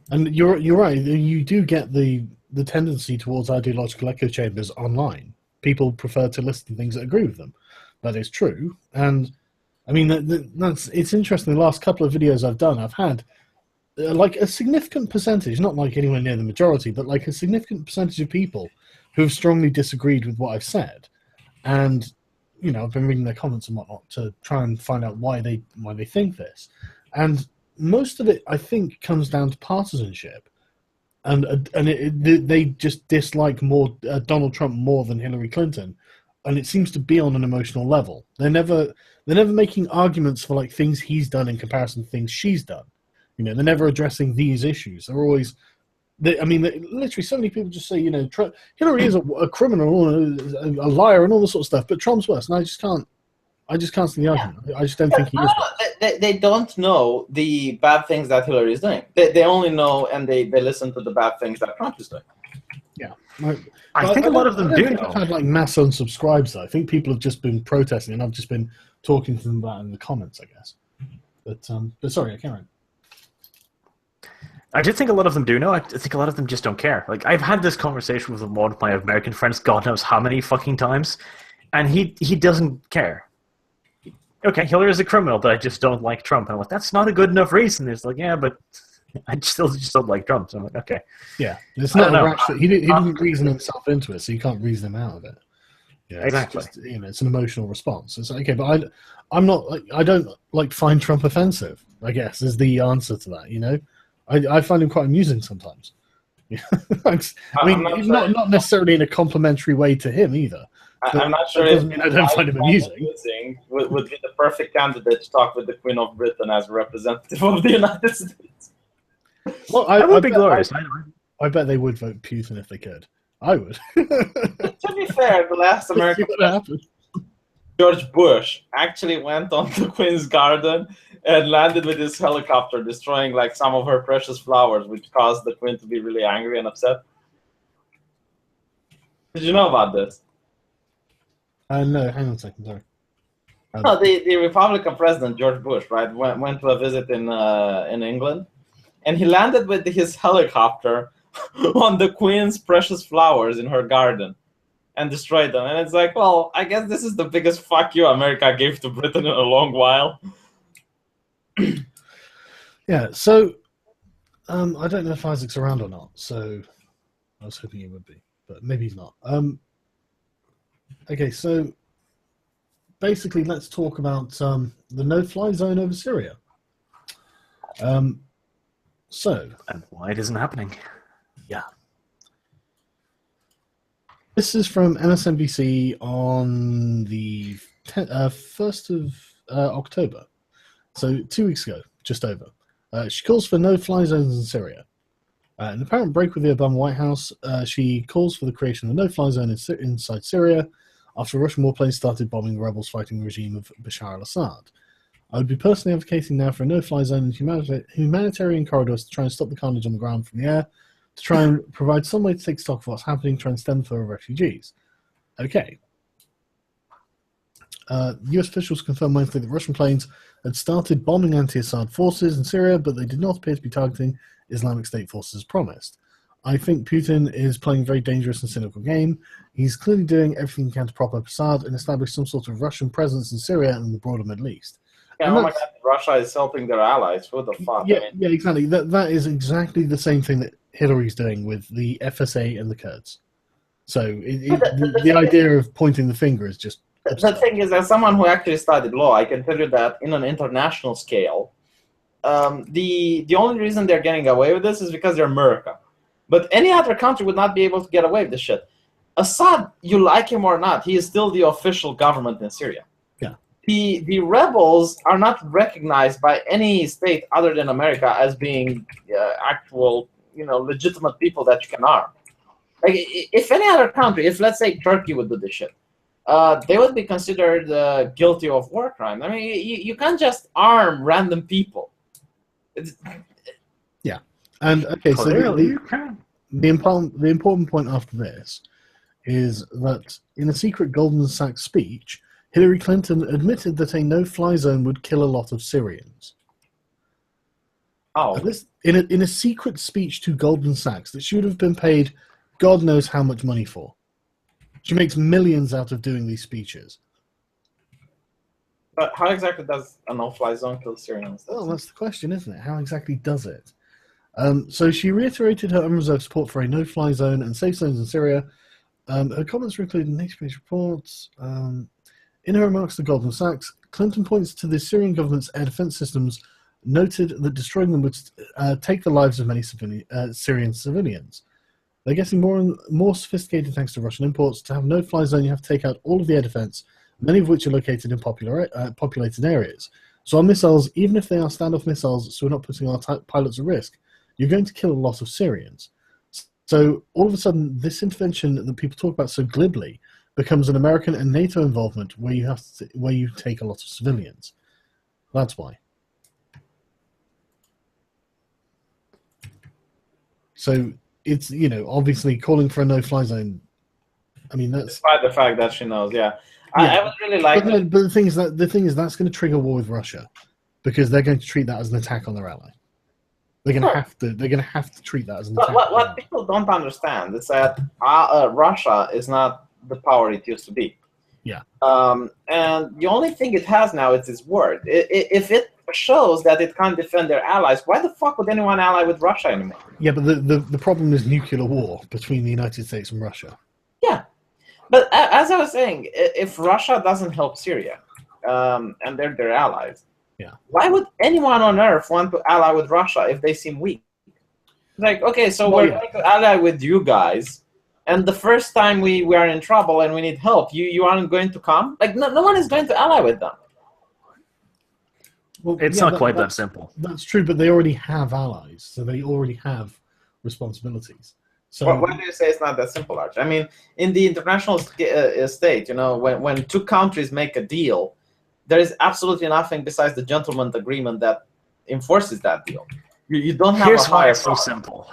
And you're right. You do get the tendency towards ideological echo chambers online. People prefer to listen to things that agree with them. That is true. And I mean, it's interesting. The last couple of videos I've done, I've had like a significant percentage, not like anywhere near the majority, but like a significant percentage of people who have strongly disagreed with what I've said. And, you know, I've been reading their comments and whatnot to try and find out why they think this. And most of it, I think, comes down to partisanship. And they just dislike more Donald Trump more than Hillary Clinton, and it seems to be on an emotional level. They're never making arguments for like things he's done in comparison to things she's done. You know, they're never addressing these issues. They're always, literally, so many people just say, you know, Hillary is a criminal, a liar, and all this sort of stuff, but Trump's worse, and I just can't see the argument. I just don't think he is. They don't know the bad things that Hillary is doing. They only know and they listen to the bad things that Trump is doing. Yeah. I think a lot of them do know. I've had like mass unsubscribes, though. I think people have just been protesting, and I've just been talking to them about it in the comments, I guess. But sorry, Karen. I do think a lot of them do know. I think a lot of them just don't care. Like, I've had this conversation with a lot of my American friends, God knows how many fucking times, and he doesn't care. Okay, Hillary is a criminal, but I just don't like Trump. And I'm like, that's not a good enough reason. It's like, yeah, but I still just don't like Trump. So I'm like, okay. Yeah, it's not a rash. He didn't reason himself into it, so you can't reason him out of it. Yeah, exactly. It's just, it's an emotional response. It's okay, but I'm not. I don't find Trump offensive, I guess, is the answer to that. I find him quite amusing sometimes. I mean, not necessarily in a complimentary way to him either. I'm not sure if I don't find him amusing. Would be the perfect candidate to talk with the Queen of Britain as a representative of the United States. Well, that would be glorious. I bet they would vote Putin if they could. I would. To be fair, the last American president, George Bush, actually went on the Queen's garden and landed with his helicopter, destroying some of her precious flowers, which caused the Queen to be really angry and upset. Did you know about this? No, hang on a second, sorry. No, the Republican president, George Bush, right, went to a visit in England, and he landed with his helicopter on the Queen's precious flowers in her garden and destroyed them. And it's like, well, I guess this is the biggest fuck you America gave to Britain in a long while. Yeah, so I don't know if Isaac's around or not, so I was hoping he would be, but maybe he's not. Okay, so basically let's talk about the no-fly zone over Syria. And why it isn't happening. Yeah. This is from MSNBC on the 1st of October. So 2 weeks ago, just over. She calls for no-fly zones in Syria. In an apparent break with the Obama White House, she calls for the creation of a no-fly zone inside Syria after Russian warplanes started bombing the rebels fighting the regime of Bashar al-Assad. I would be personally advocating now for a no-fly zone and humanitarian corridors to try and stop the carnage on the ground from the air, to try and provide some way to take stock of what's happening, try and stem the flow of refugees. Okay. US officials confirmed Wednesday that Russian planes had started bombing anti-Assad forces in Syria, but they did not appear to be targeting Islamic State forces as promised. I think Putin is playing a very dangerous and cynical game. He's clearly doing everything he can to prop up Assad and establish some sort of Russian presence in Syria and the broader Middle East. Yeah, oh my God, Russia is helping their allies. What the fuck? Yeah, yeah, exactly. That is exactly the same thing that Hillary's doing with the FSA and the Kurds. So the idea of pointing the finger is just... The thing is, as someone who actually studied law, I can tell you that in an international scale, the only reason they're getting away with this is because they're America. But any other country would not be able to get away with this shit. Assad, you like him or not, he is still the official government in Syria. Yeah. The rebels are not recognized by any state other than America as being actual, legitimate people that you can arm. Like, if any other country, if let's say Turkey would do this shit, they would be considered guilty of war crime. I mean, you can't just arm random people. Yeah, and okay, so the important point after this is that in a secret Goldman Sachs speech, Hillary Clinton admitted that a no-fly zone would kill a lot of Syrians. Oh, in a secret speech to Goldman Sachs that she would have been paid God knows how much money for. She makes millions out of doing these speeches. But how exactly does a no-fly zone kill Syrians? Well, that's the question, isn't it? How exactly does it? So she reiterated her unreserved support for a no-fly zone and safe zones in Syria. Her comments were included in nature-based reports. In her remarks to Goldman Sachs, Clinton points to the Syrian government's air defense systems, noted that destroying them would take the lives of many Syrian civilians. They're getting more and more sophisticated thanks to Russian imports. To have no-fly zone, you have to take out all of the air defense, many of which are located in populated areas. So our missiles, even if they are standoff missiles, so we're not putting our pilots at risk, you're going to kill a lot of Syrians. So all of a sudden, this intervention that people talk about so glibly becomes an American and NATO involvement where you take a lot of civilians. That's why. So it's, obviously calling for a no-fly zone. I mean, that's... Despite the fact that she knows, yeah. I would really like... But the thing is that's going to trigger war with Russia because they're going to treat that as an attack on their ally. They're going to have to. They're going to have to treat that as an But attack. what people don't understand is that Russia is not the power it used to be. Yeah. And the only thing it has now is its word. If it shows that it can't defend their allies, why the fuck would anyone ally with Russia anymore? Yeah, but the problem is nuclear war between the United States and Russia. Yeah. But as I was saying, if Russia doesn't help Syria, and they're their allies, why would anyone on earth want to ally with Russia if they seem weak? Like, okay, so we're going to ally with you guys, and the first time we are in trouble and we need help, you aren't going to come? Like, no one is going to ally with them. Well, It's not quite that simple. That's true, but they already have allies, so they already have responsibilities. So Why do you say it's not that simple, Arch? I mean, in the international state, when two countries make a deal, there is absolutely nothing besides the gentleman's agreement that enforces that deal. You don't have Here's a why higher it's so power. simple.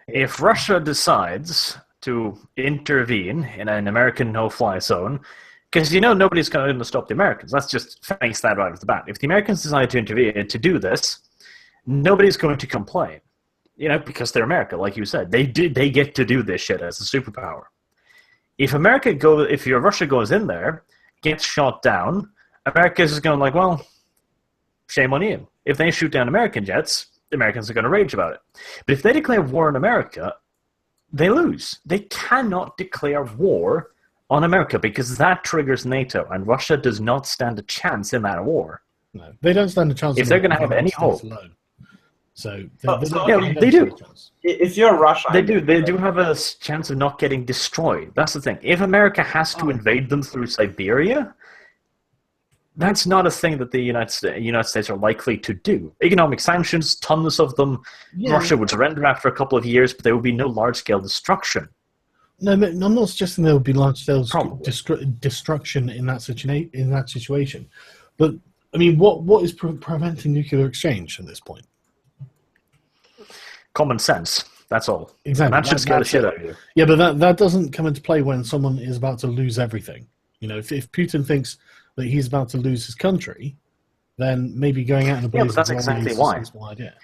If Russia decides to intervene in an American no-fly zone, because nobody's going to stop the Americans. Let's just face that right off the bat. If the Americans decide to intervene to do this, nobody's going to complain. Because they're America, like you said. They get to do this shit as a superpower. If Russia goes in there, gets shot down, America's just going like, well, shame on you. If they shoot down American jets, the Americans are going to rage about it. But if they declare war on America, they lose. They cannot declare war on America because that triggers NATO, and Russia does not stand a chance in that war. No, they don't stand a chance if they're going to have any hope. Alone. So they do. If you're Russia, they do have a chance of not getting destroyed. That's the thing. If America has to invade them through Siberia, that's not a thing that the United States are likely to do. Economic sanctions, tons of them. Yeah. Russia would surrender after a couple of years, but there would be no large-scale destruction. No, I'm not suggesting there would be large-scale destruction in that situation. But I mean, what is preventing nuclear exchange at this point? Common sense. That's all. Exactly. And that should scare the shit out of you. Yeah, but that doesn't come into play when someone is about to lose everything. If Putin thinks that he's about to lose his country, then maybe going out in a blaze but that's exactly why. Is one idea.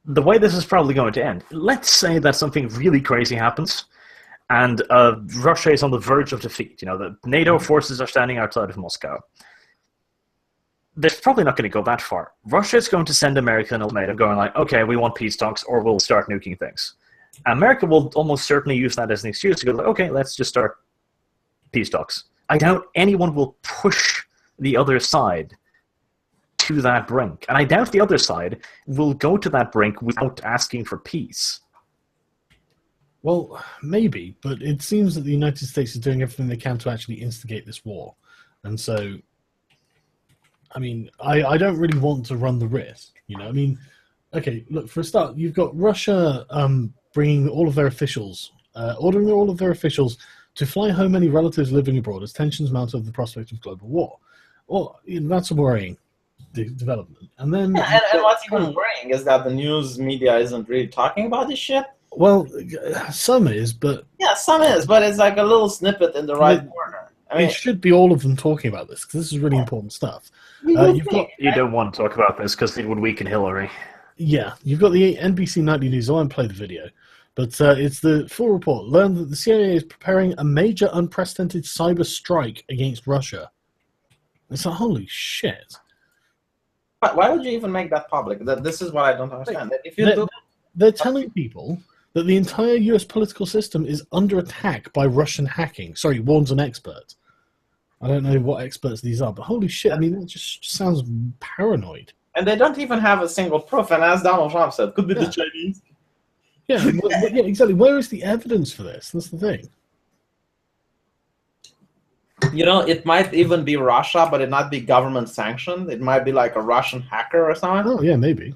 The way this is probably going to end, let's say that something really crazy happens, and Russia is on the verge of defeat. The NATO forces are standing outside of Moscow. They're probably not going to go that far. Russia is going to send America an ultimatum going like, okay, we want peace talks or we'll start nuking things. America will almost certainly use that as an excuse to go like, okay, let's just start peace talks. I doubt anyone will push the other side to that brink. And I doubt the other side will go to that brink without asking for peace. Well, maybe, but it seems that the United States is doing everything they can to actually instigate this war. And so, I mean, I don't really want to run the risk. I mean, okay, look, for a start, you've got Russia bringing all of their officials, ordering all of their officials to fly home any relatives living abroad as tensions mount over the prospect of global war. Well, that's a worrying development. And then, and what's even worrying is that the news media isn't really talking about this shit. Well, some is, but some is, but it's like a little snippet in the right corner. I mean, it should be all of them talking about this because this is really important stuff. You don't want to talk about this because it would weaken Hillary. Yeah, you've got the NBC Nightly News. I won't play the video. But it's the full report. Learned that the CIA is preparing a major unprecedented cyber strike against Russia. It's like, holy shit. Why would you even make that public? This is what I don't understand. They're telling people that the entire US political system is under attack by Russian hacking. Sorry, warns an expert. I don't know what experts these are, but holy shit, I mean, that just sounds paranoid. And they don't even have a single proof, and as Donald Trump said, could be the Chinese. Yeah, exactly. Where is the evidence for this? That's the thing. It might even be Russia, but it not be government sanctioned. It might be like a Russian hacker or something. Oh, yeah, maybe.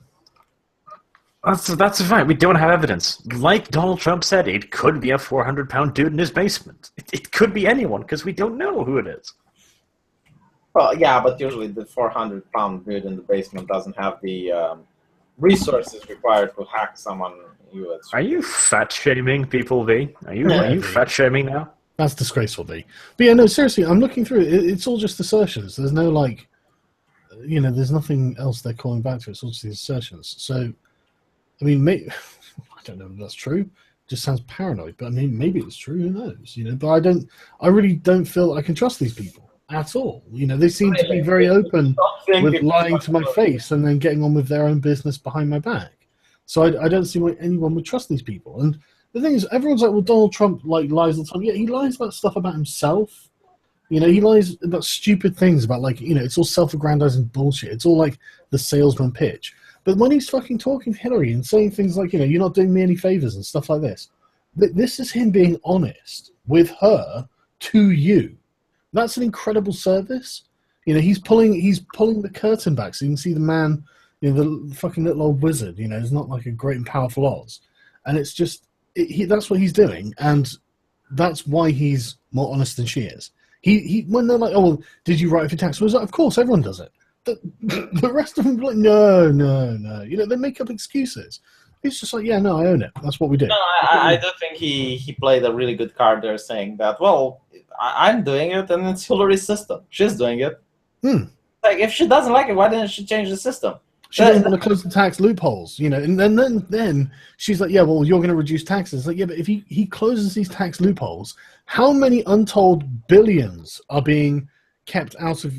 That's a fact. We don't have evidence. Like Donald Trump said, it could be a 400-pound dude in his basement. It could be anyone, because we don't know who it is. Well, yeah, but usually the 400-pound dude in the basement doesn't have the resources required to hack someone. Are you fat-shaming people, V? Are you fat-shaming now? That's disgraceful, V. But yeah, no, seriously, I'm looking through it. It's all just assertions. There's no, there's nothing else they're calling back to. It's all just these assertions. So, I mean, I don't know if that's true. It just sounds paranoid, but I mean, maybe it's true. Who knows? But I really don't feel I can trust these people at all. They seem to be very open with lying to my face and then getting on with their own business behind my back. So I don't see why anyone would trust these people. And the thing is, everyone's like, well, Donald Trump lies all the time. Yeah, he lies about stuff about himself. He lies about stupid things about it's all self-aggrandizing bullshit. It's all like the salesman pitch. But when he's fucking talking to Hillary and saying things like, you're not doing me any favors and stuff like this, this is him being honest with her to you. That's an incredible service. He's pulling the curtain back so you can see the man, the fucking little old wizard. He's not like a great and powerful Oz, and it's just that's what he's doing, and that's why he's more honest than she is. He when they're like, oh, well, did you write off your tax? Well, of course, everyone does it. The rest of them are like, no. They make up excuses. He's just like, yeah, no, I own it. That's what we do. No, I do think he played a really good card there, saying that, well, I'm doing it, and it's Hillary's system. She's doing it. Like, if she doesn't like it, why didn't she change the system? She doesn't want to close the tax loopholes, and then she's like, yeah, well, you're going to reduce taxes. Like, yeah, but if he closes these tax loopholes, how many untold billions are being kept out of,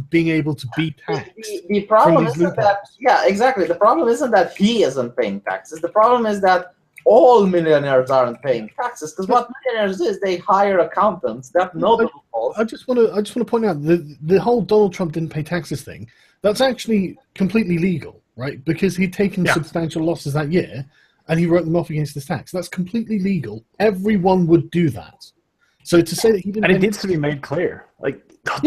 being able to be taxed? The problem isn't that, yeah, exactly. The problem isn't that he isn't paying taxes. The problem is that all millionaires aren't paying taxes, because what millionaires is, they hire accountants that know the loopholes. I just want to point out the whole Donald Trump didn't pay taxes thing. That's actually completely legal, right? Because he'd taken substantial losses that year, and he wrote them off against his tax. That's completely legal. Everyone would do that. So to say that he didn't, and it needs to be made clear,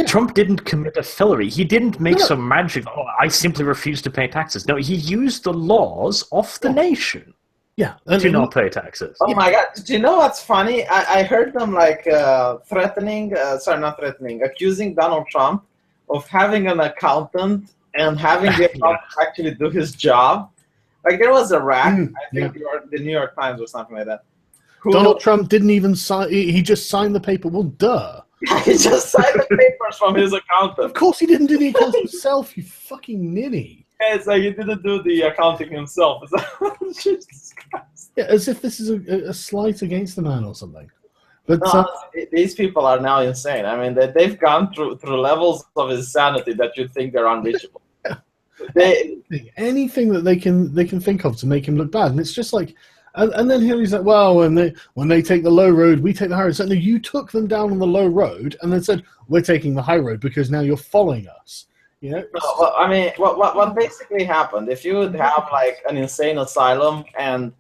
Trump didn't commit a fillory. He didn't make some magic. Oh, I simply refuse to pay taxes. No, he used the laws of the nation. Yeah, to not pay taxes. Oh my God! Do you know what's funny? I heard them accusing Donald Trump of having an accountant and having the accountant actually do his job. Like, there was a rat, I think the New York Times or something like that. Donald Trump didn't even sign. He just signed the paper. Well, duh. He just signed the papers from his accountant. Of course, he didn't do the accounting himself. You fucking ninny. Yeah, it's like he didn't do the accounting himself. Jesus Christ. Yeah, as if this is a slight against the man or something. But these people are now insane. I mean, they've gone through levels of insanity that you think they're unreachable. Anything that they can think of to make him look bad, and it's just like, and then Hillary's like, well, when they take the low road, we take the high road. So no, you took them down on the low road, and then said we're taking the high road because now you're following us. No, well, I mean, what basically happened? If you would have like an insane asylum and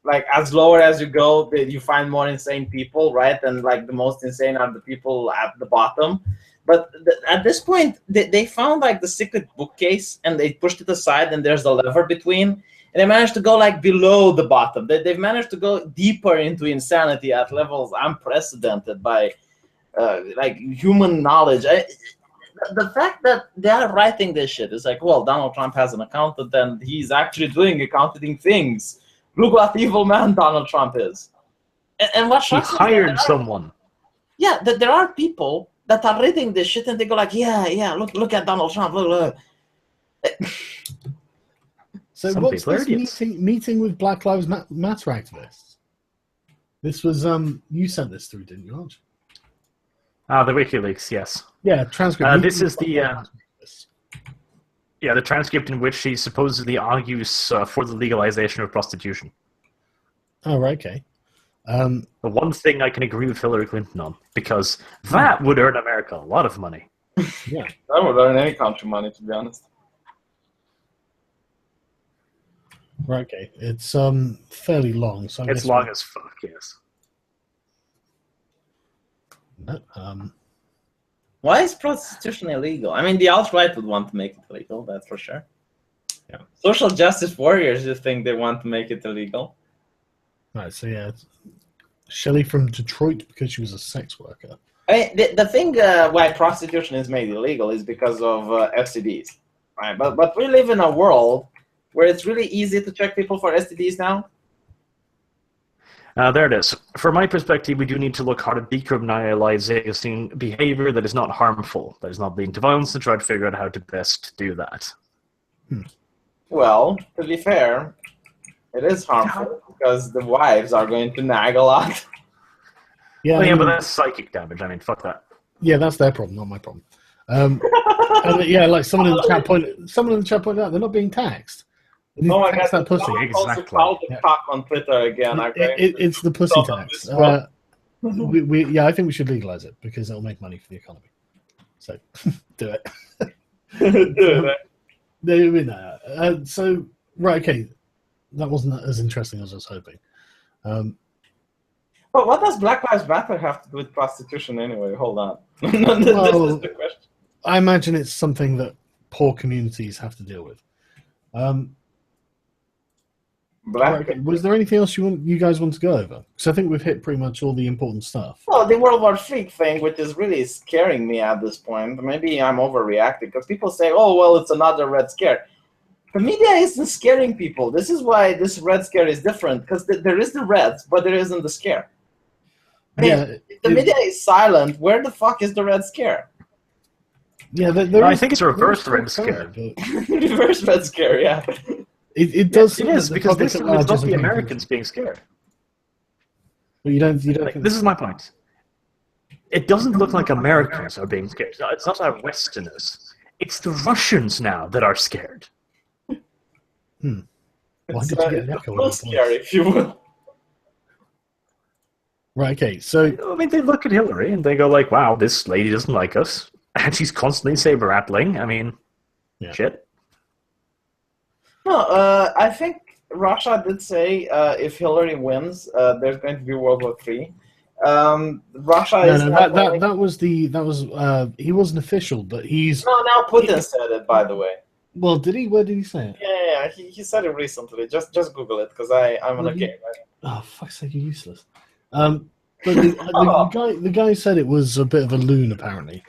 like as lower as you go, you find more insane people, right? And like the most insane are the people at the bottom. But at this point, they found like the secret bookcase and they pushed it aside, and there's a lever between, and they managed to go like below the bottom. They've managed to go deeper into insanity at levels unprecedented by like human knowledge. The fact that they are writing this shit is like, well, Donald Trump has an accountant and he's actually doing accounting things. Look what evil man Donald Trump is. And what he hired someone. Yeah, there are people that are reading this shit and they go like, yeah, look at Donald Trump, look. So what's this meeting with Black Lives Matter activists? This was you sent this through, didn't you, Arch? The WikiLeaks, yes. Yeah, transcript. This is the transcript in which he supposedly argues for the legalization of prostitution. Oh, right, okay. The one thing I can agree with Hillary Clinton on, because that would earn America a lot of money. Yeah, that would earn any country money, to be honest. Right, okay. It's fairly long. So it's long as fuck, yes. Why is prostitution illegal? I mean, the alt-right would want to make it illegal, that's for sure. Yeah. Social justice warriors just think they want to make it illegal. Right, so yeah, Shelley from Detroit because she was a sex worker. I mean, the thing why prostitution is made illegal is because of STDs, right? But we live in a world where it's really easy to check people for STDs now. There it is. From my perspective, we do need to look hard at decriminalizing behavior that is not harmful, that is not leading to violence, and try to figure out how to best do that. Well, to be fair, It is harmful because the wives are going to nag a lot. Yeah, Oh, yeah, I but mean, that's psychic damage. I mean, fuck that. yeah, that's their problem, not my problem. And yeah, like someone in the chat pointed out, they're not being taxed. They need Oh to my tax god, that pussy. someone also Exactly. called the Yeah. cock on Twitter again. I'm going It's the pussy stop on tax. this one. Yeah, I think we should legalize it because it'll make money for the economy. So do it. So right, okay, that wasn't as interesting as I was hoping. But what does Black Lives Matter have to do with prostitution anyway? Hold on. This is the question. I imagine it's something that poor communities have to deal with. Okay. Was there anything else you guys want to go over? Because I think we've hit pretty much all the important stuff. Well, the World War III thing, which is really scaring me at this point. Maybe I'm overreacting because people say, "Oh, well, it's another Red Scare." The media isn't scaring people. This is why this Red Scare is different because there is the Reds, but there isn't the scare. I mean, Yeah, if the media is silent, where the fuck is the Red Scare? Yeah, I think it's a reverse Red Scare. Reverse Red Scare, yeah. It does. It is because this time it's not the Americans being scared. But you don't. This is my point. It doesn't look like Americans are being scared. No, it's not our Westerners. It's the Russians now that are scared. Why It's, did you get an echo? it's scary, if you will. Right. Okay. So I mean, they look at Hillary and they go like, "Wow, this lady doesn't like us, and she's constantly saber rattling." I mean, shit. No, I think Russia did say if Hillary wins, there's going to be World War III. Russia is that was he wasn't official, but he's now Putin said it, by the way. Well, did he? Where did he say it? Yeah, he said it recently. Just Google it because I'm on a game. Right? Oh, fuck's sake, you're useless. But the guy said it was a bit of a loon, apparently.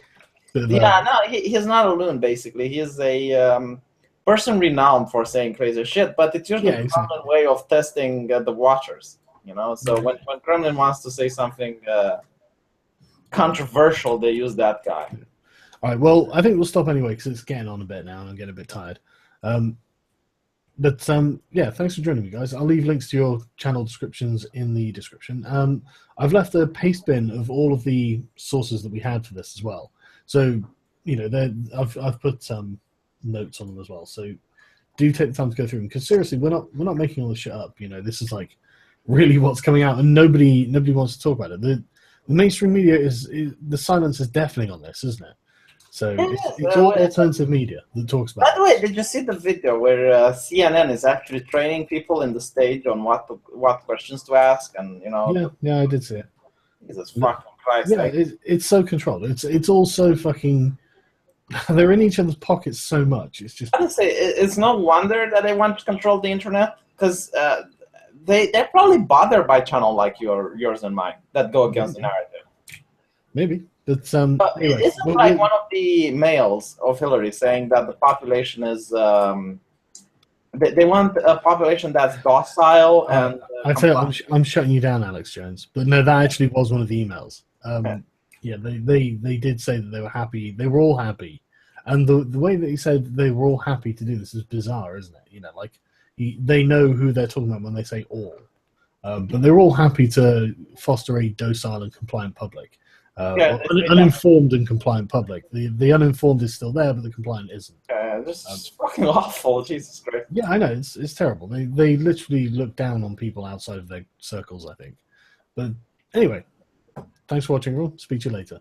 He's not a loon. Basically, he is a person renowned for saying crazy shit. But it's usually a common way of testing the watchers. You know, so when Kremlin wants to say something controversial, they use that guy. All right. Well, I think we'll stop anyway because it's getting on a bit now, and I'm getting a bit tired. Yeah, thanks for joining me, guys. I'll leave links to your channel descriptions in the description. I've left a paste bin of all of the sources that we had for this as well. So, I've put some notes on them as well. So, do take the time to go through them because seriously, we're not making all this shit up. This is like really what's coming out, and nobody wants to talk about it. The mainstream media is the silence is deafening on this, isn't it? So it's all alternative media that talks about it. By the way, did you see the video where CNN is actually training people in the stage on what questions to ask? And Yeah, I did see it. Jesus fucking Christ! Yeah, it's so controlled. It's all so fucking. They're in each other's pockets so much. It's just. I would say it's no wonder that they want to control the internet because they're probably bothered by channel like yours and mine that go against the narrative. Maybe. But anyway, isn't like one of the males of Hillary saying that the population is they want a population that's docile and I tell you, I'm shutting you down, Alex Jones. But no, that actually was one of the emails. Yeah, they did say that they were happy. They were all happy, and the way that he said they were all happy to do this is bizarre, isn't it? They know who they're talking about when they say all, but they're all happy to foster a docile and compliant public. Uninformed and compliant public. The uninformed is still there, but the compliant isn't. This is fucking awful. Jesus Christ. Yeah, I know. It's terrible. They literally look down on people outside of their circles, I think. But anyway, thanks for watching, everyone. Speak to you later.